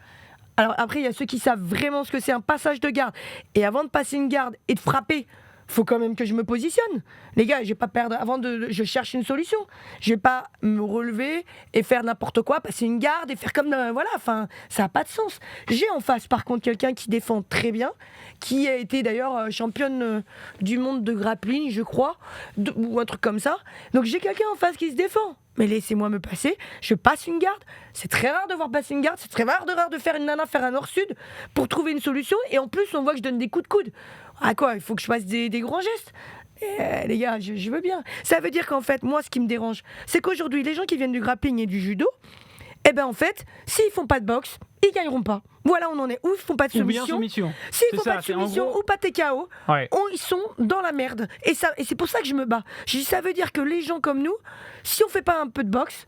Alors après, il y a ceux qui savent vraiment ce que c'est un passage de garde. Et avant de passer une garde et de frapper, faut quand même que je me positionne. Les gars, je vais pas perdre je cherche une solution. Je vais pas me relever et faire n'importe quoi, passer une garde et faire comme ça a pas de sens. J'ai en face par contre quelqu'un qui défend très bien, qui a été d'ailleurs championne du monde de grappling, je crois, ou un truc comme ça. Donc j'ai quelqu'un en face qui se défend. Mais laissez-moi me passer, je passe une garde. C'est très rare de voir passer une garde, c'est très rare de faire une nana faire un nord-sud pour trouver une solution. Et en plus, on voit que je donne des coups de coude. Ah quoi, il faut que je fasse des grands gestes. Les gars, je veux bien. Ça veut dire qu'en fait, moi, ce qui me dérange, c'est qu'aujourd'hui, les gens qui viennent du grappling et du judo, en fait, s'ils font pas de boxe, ils gagneront pas. Voilà, on en est. Ou ils font pas de soumission. S'ils font pas de soumission ou pas de TKO, ils sont dans la merde. Et c'est pour ça que je me bats. Ça veut dire que les gens comme nous, si on fait pas un peu de boxe,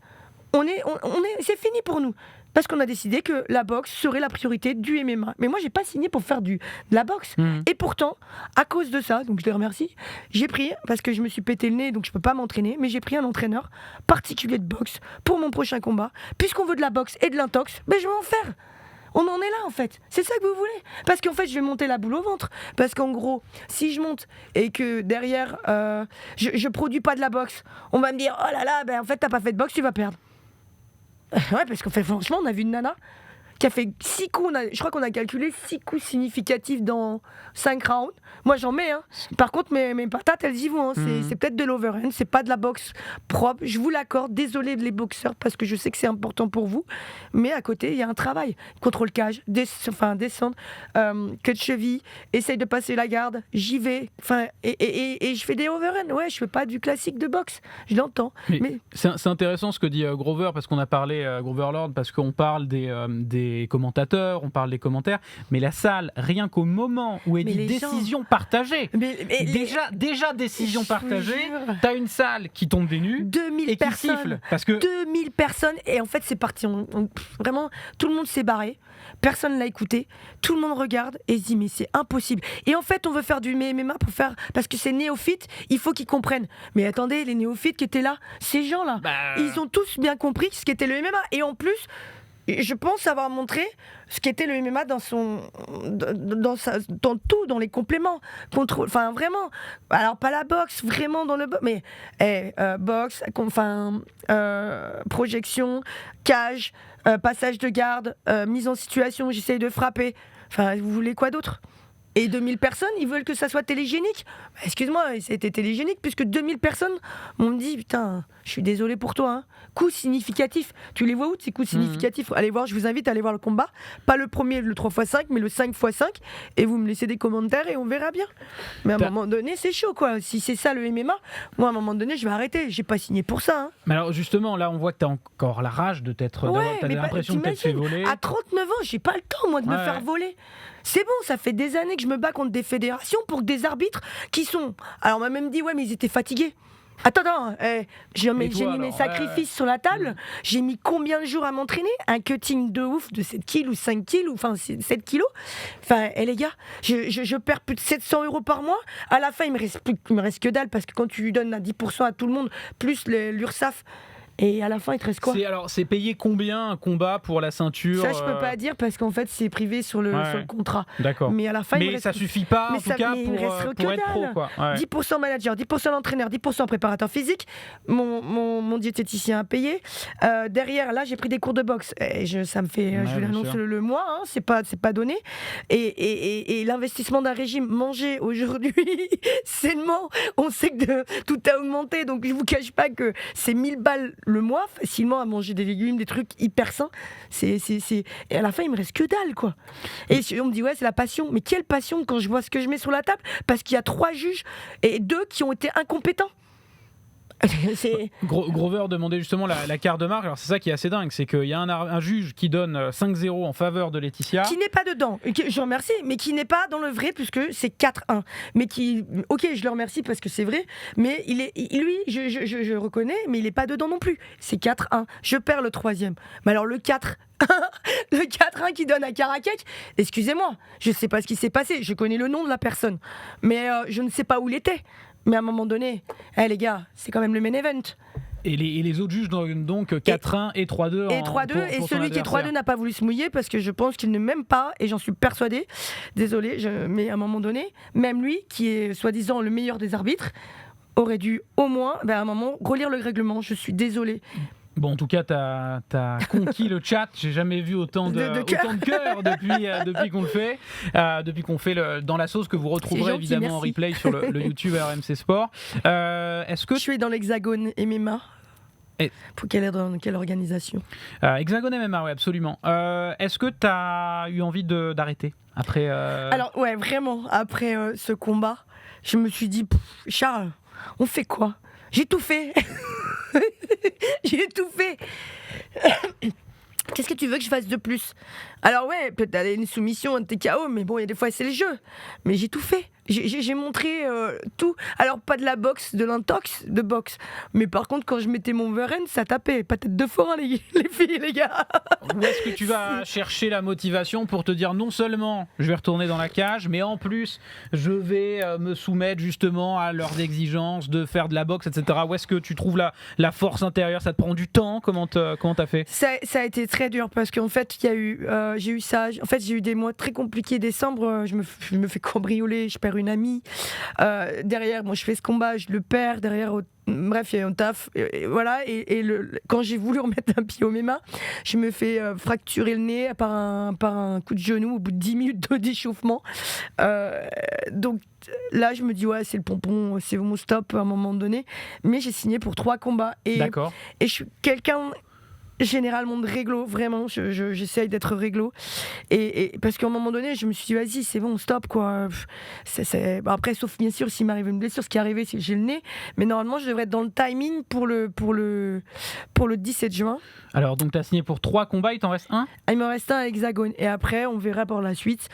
c'est fini pour nous. Parce qu'on a décidé que la boxe serait la priorité du MMA. Mais moi, j'ai pas signé pour faire de la boxe. Et pourtant, à cause de ça, donc je les remercie, j'ai pris, parce que je me suis pété le nez, donc je peux pas m'entraîner, mais j'ai pris un entraîneur particulier de boxe pour mon prochain combat. Puisqu'on veut de la boxe et de l'intox, je vais en faire. On en est là en fait, c'est ça que vous voulez. Parce qu'en fait je vais monter la boule au ventre. Parce qu'en gros, si je monte et que derrière je produis pas de la boxe, on va me dire oh là là, en fait t'as pas fait de boxe, tu vas perdre. Ouais, parce qu'en fait franchement on a vu une nana qui a fait 6 coups, je crois qu'on a calculé 6 coups significatifs dans 5 rounds. Moi j'en mets, hein. Par contre mes patates elles y vont, hein. C'est peut-être de l'overhand, c'est pas de la boxe propre, je vous l'accorde, désolé les boxeurs parce que je sais que c'est important pour vous, mais à côté il y a un travail, contrôle cage, descendre, queue de cheville, essaye de passer la garde, j'y vais, et je fais des overhand, ouais je fais pas du classique de boxe, je l'entends. Mais... C'est intéressant ce que dit Grover, parce qu'on a parlé, Grover Lord, parce qu'on parle des commentateurs, on parle des commentaires, mais la salle, rien qu'au moment où est dit décision partagée, déjà décision partagée, t'as une salle qui tombe des nues 2000 et qui siffle. Parce que 2000 personnes, et en fait c'est parti, vraiment, tout le monde s'est barré, personne l'a écouté, tout le monde regarde et se dit mais c'est impossible. Et en fait on veut faire du MMA parce que c'est néophyte, il faut qu'ils comprennent. Mais attendez, les néophytes qui étaient là, ces gens-là, ils ont tous bien compris ce qu'était le MMA. Et en plus, je pense avoir montré ce qu'était le MMA dans tout, dans les compléments, vraiment. Alors pas la boxe, vraiment dans le mais boxe, projection, cage, passage de garde, mise en situation, j'essaye de frapper. Vous voulez quoi d'autre? Et 2000 personnes, ils veulent que ça soit télégénique. Excuse-moi, c'était télégénique puisque 2000 personnes m'ont dit putain, je suis désolé pour toi. Hein. Coup significatif. Tu les vois où ces coups significatifs? Allez voir, je vous invite à aller voir le combat. Pas le premier, le 3x5, mais le 5x5. Et vous me laissez des commentaires et on verra bien. Mais à un moment donné, c'est chaud quoi. Si c'est ça le MMA, moi à un moment donné, je vais arrêter. J'ai pas signé pour ça. Hein. Mais alors justement, là, on voit que t'as encore la rage de t'être. T'as l'impression de t'être fait voler. À 39 ans, j'ai pas le temps moi de me faire voler. C'est bon, ça fait des années que je me bats contre des fédérations pour que des arbitres qui sont... Alors on m'a même dit, ouais, mais ils étaient fatigués. Attends, j'ai mis mes sacrifices sur la table. J'ai mis combien de jours à m'entraîner? Un cutting de ouf de 7 kilos ou 5 kilos, 7 kilos. Les gars, je perds plus de 700 € par mois. À la fin, il me reste que dalle parce que quand tu lui donnes à 10% à tout le monde, plus l'URSSAF, Et à la fin, il te reste quoi ? C'est payé combien un combat pour la ceinture ? Ça, je peux pas dire parce qu'en fait, c'est privé sur le contrat. D'accord. Mais à la fin, il me Mais reste... ça suffit pas, en tout cas, pour être pro, quoi. Ouais. 10% manager, 10% l'entraîneur, 10% préparateur physique. Mon diététicien a payé. Derrière, là, j'ai pris des cours de boxe. Et ça me fait, je vous l'annonce le mois, hein, c'est pas donné. Et l'investissement d'un régime, manger aujourd'hui, sainement, on sait que tout a augmenté. Donc, je vous cache pas que c'est 1000 balles le mois, facilement, à manger des légumes, des trucs hyper sains. Et à la fin, il me reste que dalle, quoi. Et on me dit, ouais, c'est la passion. Mais quelle passion quand je vois ce que je mets sur la table ? Parce qu'il y a 3 juges et 2 qui ont été incompétents. Grover demandait justement la carte de marque. Alors c'est ça qui est assez dingue, c'est qu'il y a un juge qui donne 5-0 en faveur de Laetitia. Qui n'est pas dedans, je remercie, mais qui n'est pas dans le vrai puisque c'est 4-1. Mais ok, je le remercie parce que c'est vrai, mais lui, je reconnais, mais il n'est pas dedans non plus. C'est 4-1. Je perds le 3e. Mais alors le 4... le 4-1 qui donne à Karakek, excusez-moi, je ne sais pas ce qui s'est passé, je connais le nom de la personne, mais je ne sais pas où il était. Mais à un moment donné, les gars, c'est quand même le main event. Et les autres juges donc 4-1 et 3-2. Et 3-2, et celui qui est 3-2 n'a pas voulu se mouiller parce que je pense qu'il ne m'aime pas, et j'en suis persuadée. Désolée, mais à un moment donné, même lui, qui est soi-disant le meilleur des arbitres, aurait dû au moins, à un moment, relire le règlement. Je suis désolée. Bon, en tout cas, t'as conquis le chat. J'ai jamais vu autant de cœur depuis qu'on le fait. Depuis qu'on fait dans la sauce que vous retrouverez gentil, évidemment en replay sur le YouTube RMC Sport. Est-ce que je suis dans l'Hexagone MMA. Pour quelle organisation Hexagone MMA, oui, absolument. Est-ce que tu as eu envie d'arrêter après Alors, ouais, vraiment, après ce combat, je me suis dit, Charles, on fait quoi ? J'ai tout fait. J'ai tout fait. Qu'est-ce que tu veux que je fasse de plus ? Alors ouais, peut-être aller une soumission, un TKO, mais bon, il y a des fois c'est le jeu. Mais j'ai tout fait. J'ai montré tout. Alors pas de la boxe, de l'intox, de boxe. Mais par contre, quand je mettais mon Veren, ça tapait. Pas tête de forain, les filles, les gars. Où est-ce que tu vas chercher la motivation pour te dire non seulement je vais retourner dans la cage, mais en plus je vais me soumettre justement à leurs exigences de faire de la boxe, etc. Où est-ce que tu trouves la force intérieure ? Ça te prend du temps ? Comment t'as fait ? Ça a été très dur parce qu'en fait, j'ai eu ça. En fait, j'ai eu des mois très compliqués. Décembre, je me fais cambrioler, je perds une amie. Derrière, moi, je fais ce combat, je le perds. Derrière, bref, il y a un taf. Voilà. Quand j'ai voulu remettre un pied au MMA, je me fais fracturer le nez par un coup de genou au bout de 10 minutes d'échauffement. Donc là, je me dis, ouais, c'est le pompon, c'est mon stop à un moment donné. Mais j'ai signé pour 3 combats. D'accord. Et je suis quelqu'un... généralement de réglo, vraiment, j'essaye d'être réglo. Et parce qu'à un moment donné, je me suis dit, vas-y, c'est bon, stop, quoi. Bon, après, sauf bien sûr, s'il m'arrive une blessure, ce qui est arrivé, c'est que j'ai le nez. Mais normalement, je devrais être dans le timing pour le 17 juin. Alors, donc, tu as signé pour 3 combats, il t'en reste 1 ? Il me reste un à Hexagone. Et après, on verra par la suite.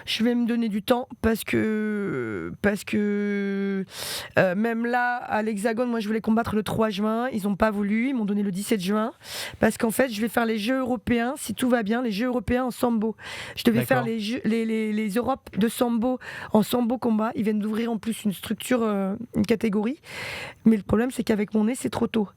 Je vais me donner du temps parce que même là, à l'Hexagone, moi, je voulais combattre le 3 juin. Ils n'ont pas voulu. Ils m'ont donné le 17 juin. Parce qu'en fait, je vais faire les Jeux européens, si tout va bien, les Jeux européens en sambo. Je devais faire les Europes de sambo en sambo combat. Ils viennent d'ouvrir en plus une structure, une catégorie. Mais le problème, c'est qu'avec mon nez, c'est trop tôt.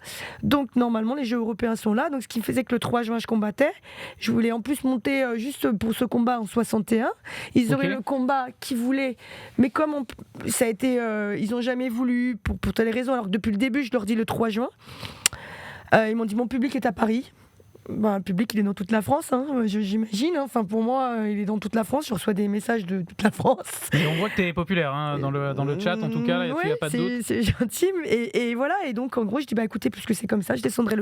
Donc, normalement, les Jeux européens sont là. Donc, ce qui faisait que le 3 juin, je combattais. Je voulais en plus monter juste pour ce combat en 61. Ils auraient le combat qu'ils voulaient. Mais comme ça a été... ils n'ont jamais voulu, pour telles raisons. Alors que depuis le début, je leur dis le 3 juin. Ils m'ont dit mon public est à Paris. Le public il est dans toute la France, hein, j'imagine. Enfin pour moi il est dans toute la France. Je reçois des messages de toute la France. Et on voit que tu es populaire dans le chat en tout cas. Il n'y a pas de doute. C'est gentil. Et voilà. Et donc en gros je dis écoutez, puisque c'est comme ça, je descendrai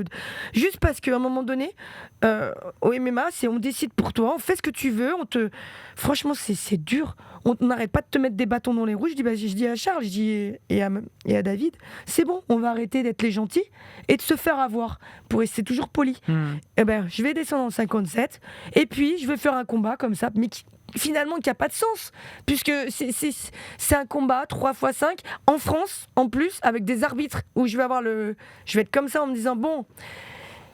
juste parce qu'à un moment donné au MMA on décide pour toi, on fait ce que tu veux. Franchement c'est dur. On n'arrête pas de te mettre des bâtons dans les roues. Je dis à Charles, et à David, c'est bon, on va arrêter d'être les gentils et de se faire avoir pour rester toujours poli. Je vais descendre en 57 et puis je vais faire un combat comme ça, mais finalement qui n'a pas de sens, puisque c'est un combat 3x5 en France, en plus, avec des arbitres où je vais être comme ça en me disant, bon...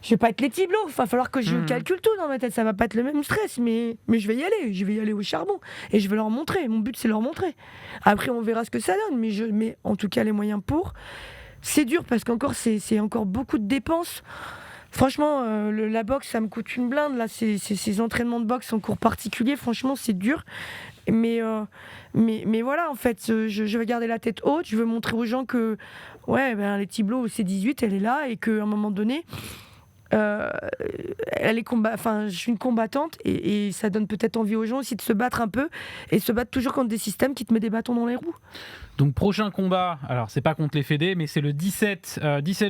je vais pas être les Thiblo, il va falloir que je calcule tout dans ma tête, ça va pas être le même stress, mais je vais y aller au charbon, et je vais leur montrer, mon but c'est leur montrer. Après on verra ce que ça donne, mais en tout cas les moyens pour. c'est dur parce qu'encore c'est encore beaucoup de dépenses. Franchement, la boxe, ça me coûte une blinde. Là, ces entraînements de boxe en cours particulier, franchement, c'est dur. Mais voilà, en fait, je vais garder la tête haute. Je veux montrer aux gens que les Thiblo, c'est 18, elle est là et qu'à un moment donné, je suis une combattante et ça donne peut-être envie aux gens aussi de se battre un peu et se battre toujours contre des systèmes qui te mettent des bâtons dans les roues. Donc prochain combat, alors c'est pas contre les fédés, mais c'est le 17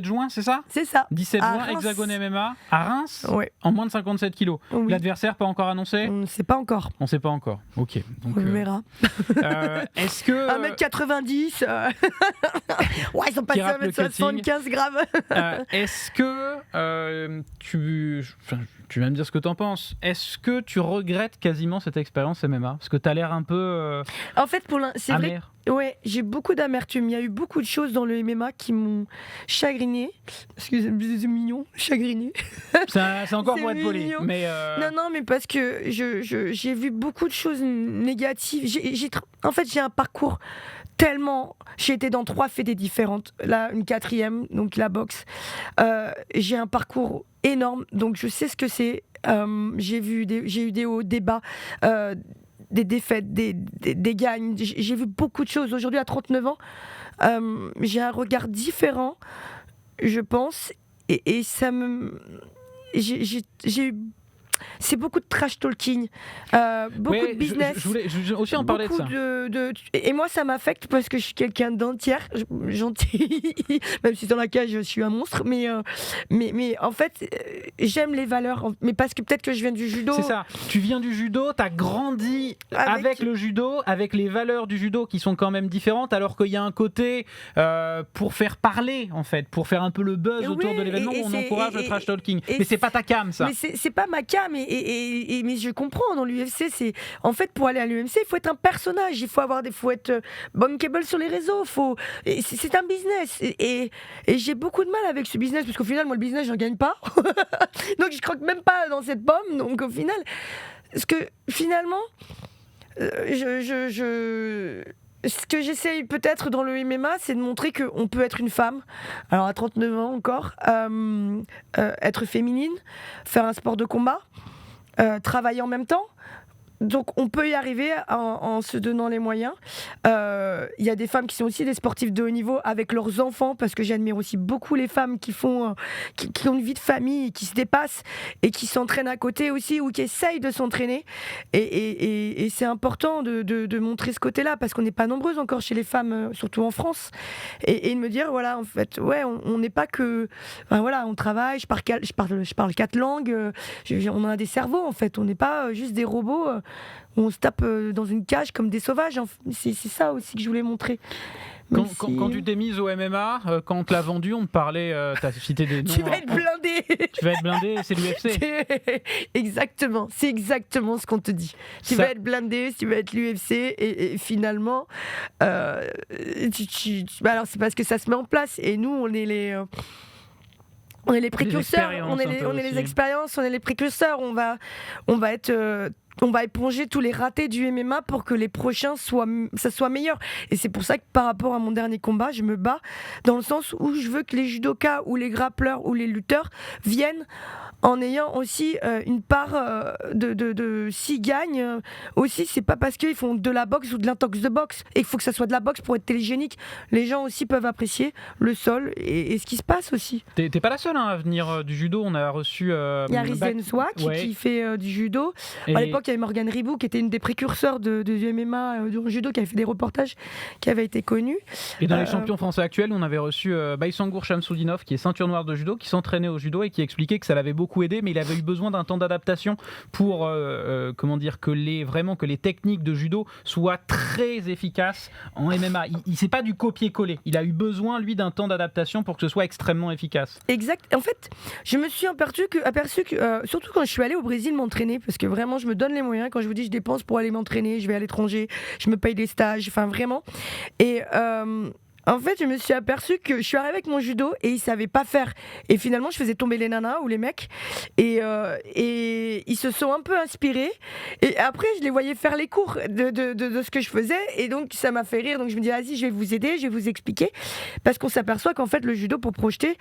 juin, c'est ça ? C'est ça. 17 À juin, Reims. Hexagone MMA, à Reims, Ouais. en moins de 57 kilos. Oui. L'adversaire pas encore annoncé ? On ne sait pas encore. On sait pas encore. Ok. Donc, On verra. est-ce que 1m90. Ouais, ils sont passés Qui rappe le 1m75 grave. est-ce que tu vas me dire ce que t'en penses. Est-ce que tu regrettes quasiment cette expérience MMA ? Parce que t'as l'air un peu En fait, c'est vrai. amer. Ouais, j'ai beaucoup d'amertume. Il y a eu beaucoup de choses dans le MMA qui m'ont chagriné. Excusez-moi, c'est mignon, chagriné. C'est encore pour C'est être poli. mignon. Mais Non, mais parce que j'ai vu beaucoup de choses négatives. En fait, j'ai un parcours tellement. J'ai été dans 3 fédés différentes. Là, une 4e, donc la boxe. J'ai un parcours énorme, donc je sais ce que c'est. J'ai eu des hauts, des bas. Des défaites, des gagnes. J'ai vu beaucoup de choses. Aujourd'hui, à 39 ans, j'ai un regard différent, je pense. Et ça me... J'ai eu... C'est beaucoup de trash talking, beaucoup de business. Je voulais aussi en parler de ça. Et moi, ça m'affecte parce que je suis quelqu'un d'entière, gentil, même si dans la cage, je suis un monstre. Mais en fait, j'aime les valeurs. Mais parce que peut-être que je viens du judo. C'est ça. Tu viens du judo, t'as grandi avec le judo, avec les valeurs du judo qui sont quand même différentes, alors qu'il y a un côté pour faire parler, en fait, pour faire un peu le buzz autour de l'événement où on encourage le trash talking. Mais c'est pas ta cam, ça. Mais c'est pas ma cam. Mais je comprends, dans l'UFC, c'est en fait pour aller à l'UFC, il faut être un personnage, il faut être bankable sur les réseaux, c'est un business et j'ai beaucoup de mal avec ce business parce qu'au final, moi le business, j'en gagne pas, donc je croque même pas dans cette pomme. Donc au final, parce que finalement, ce que j'essaye peut-être dans le MMA, c'est de montrer qu'on peut être une femme, alors à 39 ans encore, être féminine, faire un sport de combat, travailler en même temps. Donc on peut y arriver en se donnant les moyens. Il y a des femmes qui sont aussi des sportives de haut niveau avec leurs enfants, parce que j'admire aussi beaucoup les femmes qui ont une vie de famille, qui se dépassent et qui s'entraînent à côté aussi, ou qui essayent de s'entraîner. Et c'est important de montrer ce côté-là, parce qu'on n'est pas nombreuses encore chez les femmes, surtout en France. Et de me dire, voilà, en fait, on n'est pas que... Enfin, voilà, on travaille, je parle 4 langues, on a des cerveaux, en fait. On n'est pas juste des robots... on se tape dans une cage comme des sauvages. C'est ça aussi que je voulais montrer. Quand tu t'es mise au MMA, quand on te l'a vendu, on te parlait, t'as cité des noms. Tu vas être blindé. Tu vas être blindé, c'est l'UFC. Exactement, c'est exactement ce qu'on te dit. Tu vas être blindé, tu vas être l'UFC et finalement, alors c'est parce que ça se met en place et nous on est les précurseurs, on est les expériences, on est les précurseurs. On va éponger tous les ratés du MMA pour que les prochains soit meilleur. Et c'est pour ça que par rapport à mon dernier combat, je me bats dans le sens où je veux que les judokas ou les grappleurs ou les lutteurs viennent en ayant aussi une part s'ils gagnent aussi, c'est pas parce qu'ils font de la boxe ou de l'intox de boxe, et il faut que ça soit de la boxe pour être télégénique. Les gens aussi peuvent apprécier le sol et ce qui se passe aussi. T'es pas la seule à venir du judo. On a reçu il y a Rizien Soa qui fait du judo. À l'époque, il y avait Morgane Ribou qui était une des précurseurs du MMA, du judo, qui avait fait des reportages, qui avait été connue. Et dans les champions français actuels, on avait reçu Baïsangour Shamsoudinov, qui est ceinture noire de judo, qui s'entraînait au judo et qui expliquait que ça l'avait beaucoup aidé, mais il avait eu besoin d'un temps d'adaptation pour que les techniques de judo soient très efficaces en MMA. C'est pas du copier-coller. Il a eu besoin, lui, d'un temps d'adaptation pour que ce soit extrêmement efficace. Exact. En fait, je me suis aperçu que surtout quand je suis allée au Brésil m'entraîner, parce que vraiment, je me donne les moyens. Quand je vous dis, je dépense pour aller m'entraîner, je vais à l'étranger, je me paye des stages, enfin vraiment. Et En fait, je me suis aperçue que je suis arrivée avec mon judo et ils savaient pas faire. Et finalement, je faisais tomber les nanas ou les mecs. Et ils se sont un peu inspirés. Et après, je les voyais faire les cours de ce que je faisais. Et donc, ça m'a fait rire. Donc, je me dis, vas-y, je vais vous aider, je vais vous expliquer. Parce qu'on s'aperçoit qu'en fait, le judo, pour projeter,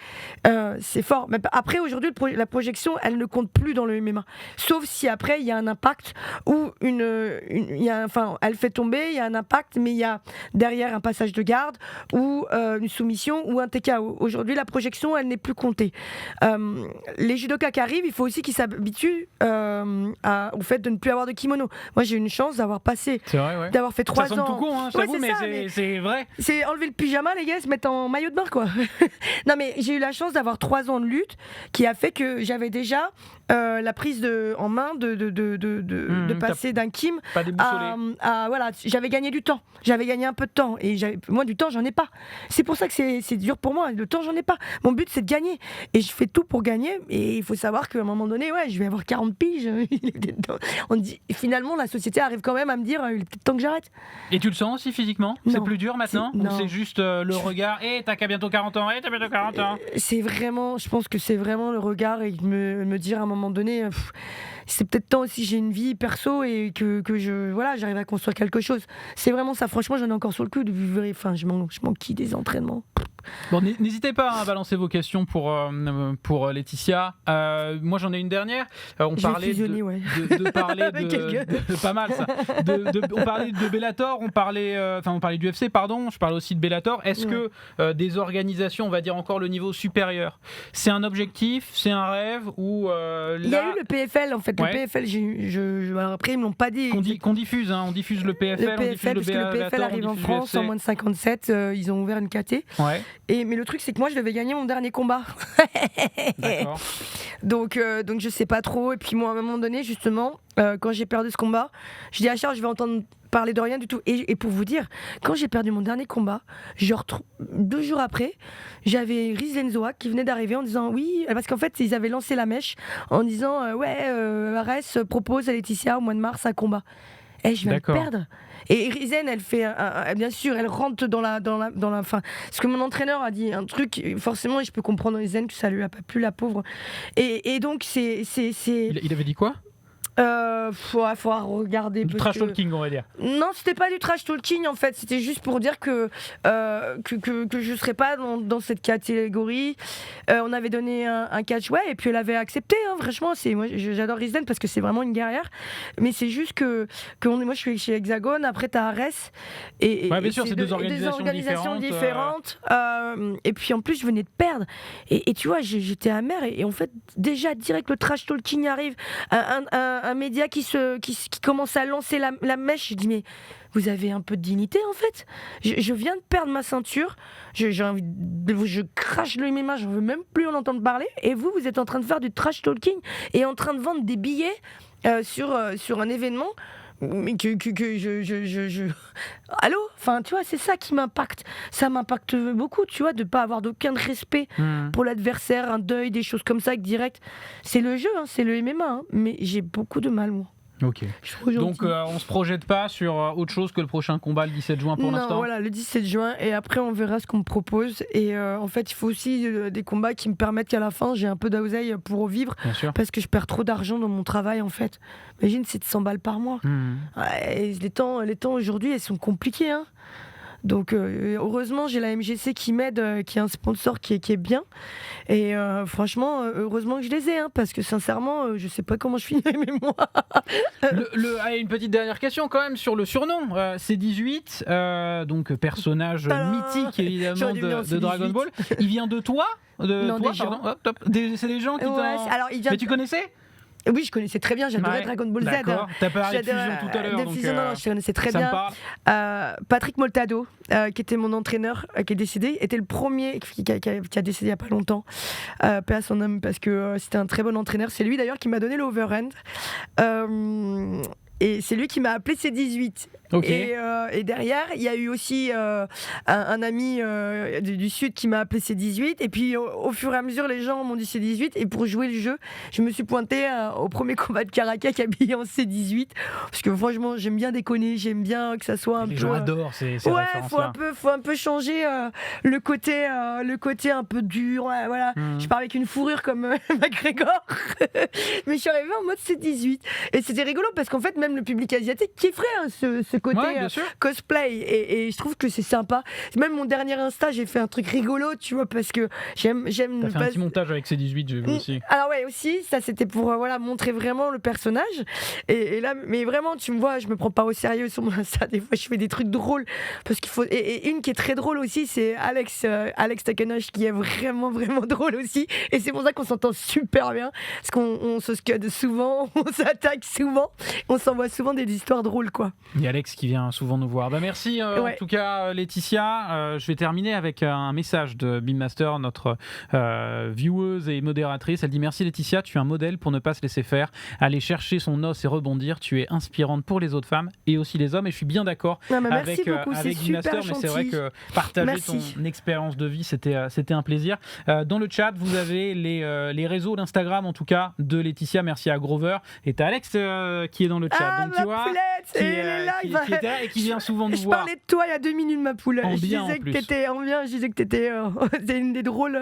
c'est fort. Mais après, aujourd'hui, la projection, elle ne compte plus dans le MMA. Sauf si après, il y a un impact ou elle fait tomber, il y a un impact, mais il y a derrière un passage de garde ou une soumission ou un TKO. Aujourd'hui, la projection, elle n'est plus comptée. Les judokas qui arrivent, il faut aussi qu'ils s'habituent au fait de ne plus avoir de kimono. Moi, j'ai eu une chance d'avoir passé, d'avoir fait 3 ans. Ça sonne tout con, hein, j'avoue, mais c'est vrai. C'est enlever le pyjama, les gars, se mettre en maillot de bain, quoi. Non, mais j'ai eu la chance d'avoir 3 ans de lutte qui a fait que j'avais déjà la prise en main de passer d'un kim à voilà, j'avais gagné du temps, j'avais gagné un peu de temps et moi du temps j'en ai pas. C'est pour ça que c'est dur pour moi, le temps j'en ai pas. Mon but c'est de gagner et je fais tout pour gagner et il faut savoir qu'à un moment donné je vais avoir 40 piges. On dit finalement la société arrive quand même à me dire il est peut-être temps que j'arrête. Et tu le sens aussi physiquement? C'est plus dur maintenant? Ou c'est juste le regard t'as qu'à bientôt 40 ans, t'as bientôt 40 ans? C'est vraiment, je pense que c'est vraiment le regard et me dire à un moment donné c'est peut-être temps aussi, j'ai une vie perso et que j'arrive à construire quelque chose. C'est vraiment ça, franchement j'en ai encore sur le cul, je manque des entraînements. Bon, n'hésitez pas à balancer vos questions pour Laetitia. Moi j'en ai une dernière. On parlait de parler de pas mal ça. On parlait de Bellator, on parlait du UFC, pardon. Je parle aussi de Bellator. Est-ce que des organisations, on va dire encore le niveau supérieur, c'est un objectif, c'est un rêve ou il y a eu le PFL en fait. Le PFL, alors après ils me l'ont pas dit. Qu'on diffuse, hein. On diffuse le PFL, on diffuse parce que le PFL arrive en France en moins de 57. Ils ont ouvert une KT. Ouais. Mais le truc c'est que moi je devais gagner mon dernier combat. D'accord. Donc je sais pas trop. Et puis moi à un moment donné justement quand j'ai perdu ce combat, je dis à Charles je vais entendre parler de rien du tout. Et pour vous dire, quand j'ai perdu mon dernier combat, genre 2 jours après, j'avais Riz Lenzoa qui venait d'arriver en disant oui, parce qu'en fait ils avaient lancé la mèche en disant Arès propose à Laetitia au mois de mars un combat. Et je vais le perdre. Et Rizen, elle fait, bien sûr, elle rentre dans la fin. Parce que mon entraîneur a dit un truc, forcément, et je peux comprendre Rizen que ça lui a pas plu, la pauvre. Et donc c'est. Il avait dit quoi? Faudra regarder. Du trash talking, on va dire. Non, c'était pas du trash talking en fait. C'était juste pour dire que je serais pas dans cette catégorie. On avait donné un catch, et puis elle avait accepté. Hein, franchement, moi j'adore Rizen parce que c'est vraiment une guerrière. Mais c'est juste que moi je suis chez Hexagone. Après t'as Arès. Et bien sûr, c'est deux organisations différentes. Et puis en plus je venais de perdre. Et tu vois, j'étais amère. Et en fait déjà direct le trash talking arrive. Un média qui commence à lancer la mèche. Je dis mais vous avez un peu de dignité en fait. Je viens de perdre ma ceinture. Je crache le MMA. Je veux même plus en entendre parler. Et vous êtes en train de faire du trash talking et en train de vendre des billets sur un événement. Mais allô, enfin tu vois, c'est ça qui m'impacte. Ça m'impacte beaucoup, tu vois, de pas avoir d'aucun respect pour l'adversaire, un deuil, des choses comme ça direct. C'est le jeu, hein, c'est le MMA, hein, mais j'ai beaucoup de mal moi. Ok. Donc on se projette pas sur autre chose que le prochain combat le 17 juin pour l'instant. Non, voilà, le 17 juin et après on verra ce qu'on me propose. Et en fait, il faut aussi des combats qui me permettent qu'à la fin j'ai un peu d'oseille pour vivre. Bien sûr. Parce que je perds trop d'argent dans mon travail en fait. Imagine, c'est de 100 balles par mois. Et les temps aujourd'hui, elles sont compliqués. Hein. Donc heureusement j'ai la MGC qui m'aide, qui est un sponsor qui est bien et franchement heureusement que je les ai parce que sincèrement je sais pas comment je finirai mes mois. Une petite dernière question quand même sur le surnom C18 donc personnage mythique évidemment de Dragon Ball. Il vient de toi Non, toi, des gens. C'est des gens qui Mais tu connaissais? Oui, je connaissais très bien, j'adorais Dragon Ball Z. D'accord, t'as parlé de Fusion tout à l'heure. Non, je connaissais très bien. Me Patrick Moltado, qui était mon entraîneur, qui est décédé, était le premier qui a décédé il n'y a pas longtemps. Paix à son âme, parce que c'était un très bon entraîneur. C'est lui d'ailleurs qui m'a donné l'overhand. Et c'est lui qui m'a appelé C18. Et derrière, il y a eu aussi un ami du Sud qui m'a appelé C18. Et puis, au fur et à mesure, les gens m'ont dit C18. Et pour jouer le jeu, je me suis pointée au premier combat de Caracac habillée en C18. Parce que franchement, j'aime bien déconner. J'aime bien que ça soit un peu... Les gens adorent ces ouais, références-là. faut un peu changer le côté un peu dur. Ouais, voilà. Je pars avec une fourrure comme McGregor. Mais je suis arrivée en mode C18. Et c'était rigolo parce qu'en fait, même le public asiatique kifferait ce côté cosplay. Et je trouve que c'est sympa. Même mon dernier Insta, j'ai fait un truc rigolo, tu vois, parce que j'aime. T'as fait un petit montage avec C18, j'ai vu aussi. Alors ouais, aussi, ça c'était pour montrer vraiment le personnage. Et là, mais vraiment, tu me vois, je me prends pas au sérieux sur mon Insta. Des fois, je fais des trucs drôles parce qu'il faut. Et une qui est très drôle aussi, c'est Alex Takanosh, qui est vraiment drôle aussi. Et c'est pour ça qu'on s'entend super bien, parce qu'on se scud souvent, on s'attaque souvent, on s'envoie souvent des histoires drôles, quoi. Il y a Alex qui vient souvent nous voir. Merci en tout cas, Laetitia. Je vais terminer avec un message de Beammaster, notre vieweuse et modératrice. Elle dit: merci Laetitia, tu es un modèle pour ne pas se laisser faire, aller chercher son os et rebondir. Tu es inspirante pour les autres femmes et aussi les hommes. Et je suis bien d'accord avec Beammaster, mais c'est vrai que partager ton expérience de vie, c'était un plaisir. Dans le chat, vous avez les réseaux, l'Instagram en tout cas de Laetitia. Merci à Grover. Et t'as Alex qui est dans le chat. Donc tu vois, qui est là et qui vient souvent nous voir. Je parlais de toi il y a 2 minutes, ma poule. En je bien, disais en que plus. t'étais en bien. Je disais que t'étais c'est une des drôles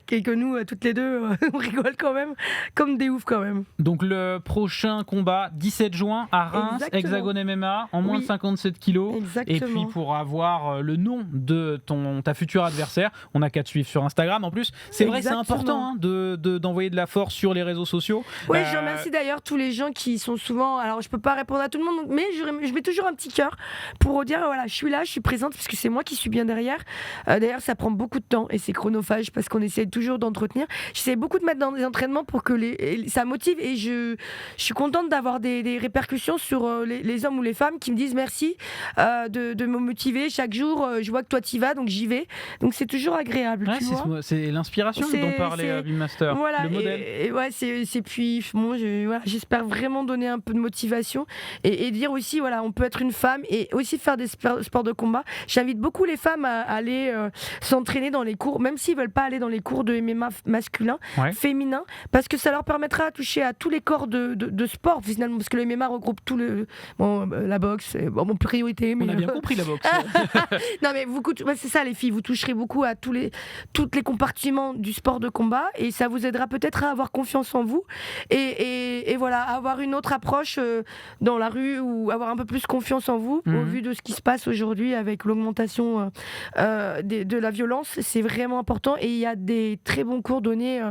que nous toutes les deux on rigole quand même comme des oufs quand même. Donc le prochain combat 17 juin à Reims, Hexagone MMA en moins de 57 kilos. Exactement. Et puis pour avoir le nom de ta future adversaire, on n'a qu'à te suivre sur Instagram. En plus, c'est vrai, c'est important d'envoyer de la force sur les réseaux sociaux. Oui, je remercie d'ailleurs tous les gens qui sont souvent. Alors, je peux pas répondre à tout le monde, mais je mets toujours un petit cœur pour dire voilà, je suis là, je suis présente, parce que c'est moi qui suis bien derrière. D'ailleurs, ça prend beaucoup de temps et c'est chronophage parce qu'on essaie toujours d'entretenir. J'essaie beaucoup de mettre dans des entraînements pour que ça motive, et je suis contente d'avoir des répercussions sur les hommes ou les femmes qui me disent merci de me motiver chaque jour. Je vois que toi t'y vas, donc j'y vais. Donc c'est toujours agréable. Ouais, tu vois, c'est l'inspiration dont parlait Beammaster. Voilà, le modèle. Et ouais, c'est puis bon, j'espère vraiment donner un peu de motivation et dire aussi voilà, on peut être une femme et aussi faire des sports de combat. J'invite beaucoup les femmes à aller s'entraîner dans les cours, même s'ils veulent pas aller dans les cours de MMA masculin, féminin, parce que ça leur permettra de toucher à tous les corps de sport finalement, parce que le MMA regroupe tout la boxe, mon priorité. Mais on a bien compris la boxe. Non mais c'est ça les filles, vous toucherez beaucoup à tous les compartiments du sport de combat et ça vous aidera peut-être à avoir confiance en vous et voilà, avoir une autre approche dans la rue, ou avoir un peu plus confiance en vous au vu de ce qui se passe aujourd'hui avec l'augmentation de la violence. C'est vraiment important et il y a des très bons cours donnés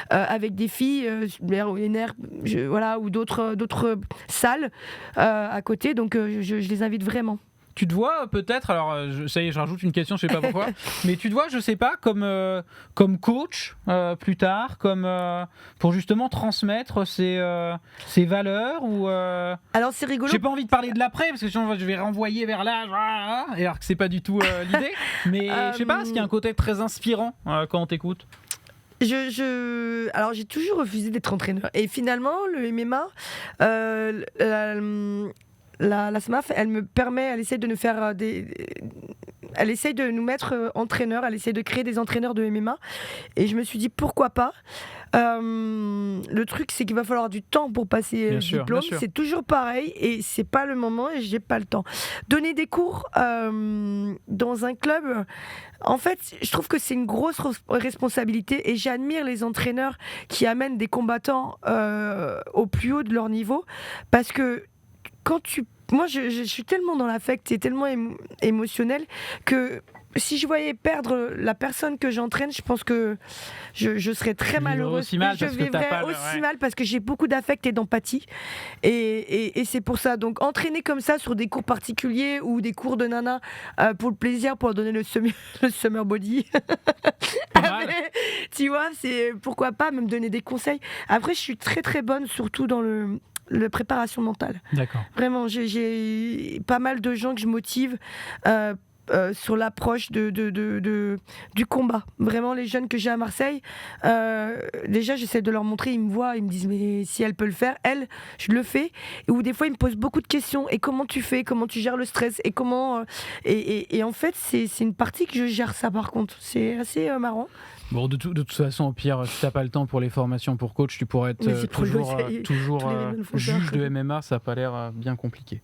avec des filles ou d'autres salles à côté, donc je les invite vraiment. Tu te vois peut-être, alors ça y est, je rajoute une question, je sais pas pourquoi, mais tu te vois, je sais pas, comme coach plus tard, pour justement transmettre ces valeurs ou. Alors c'est rigolo. J'ai pas envie de parler de l'après parce que sinon je vais renvoyer vers l'âge, alors que c'est pas du tout l'idée. Mais je sais pas, est-ce qu'il y a un côté très inspirant quand on t'écoute? Alors j'ai toujours refusé d'être entraîneur et finalement le MMA. La SMAF, elle essaie de nous faire elle essaie de nous mettre entraîneurs, elle essaie de créer des entraîneurs de MMA. Et je me suis dit, pourquoi pas. Le truc, c'est qu'il va falloir du temps pour passer le diplôme. C'est toujours pareil et c'est pas le moment et j'ai pas le temps. Donner des cours dans un club, en fait, je trouve que c'est une grosse responsabilité et j'admire les entraîneurs qui amènent des combattants au plus haut de leur niveau, parce que moi, je suis tellement dans l'affect et tellement émotionnel que si je voyais perdre la personne que j'entraîne, je pense que je serais très malheureuse. Je vivrais aussi mal parce que j'ai beaucoup d'affect et d'empathie. Et c'est pour ça. Donc, entraîner comme ça sur des cours particuliers ou des cours de nana pour le plaisir, pour donner le summer body. Tu vois, c'est pourquoi pas me donner des conseils. Après, je suis très très bonne, surtout dans la préparation mentale. D'accord. Vraiment, j'ai pas mal de gens que je motive sur l'approche du combat. Vraiment, les jeunes que j'ai à Marseille, déjà j'essaie de leur montrer, ils me voient, ils me disent mais si elle peut le faire, elle, je le fais. Ou des fois ils me posent beaucoup de questions. Et comment tu fais, comment tu gères le stress et comment et en fait c'est une partie que je gère ça par contre. C'est assez marrant. Bon, de toute façon, au pire, si t'as pas le temps pour les formations pour coach, tu pourrais être toujours juge de MMA, ça a pas l'air bien compliqué.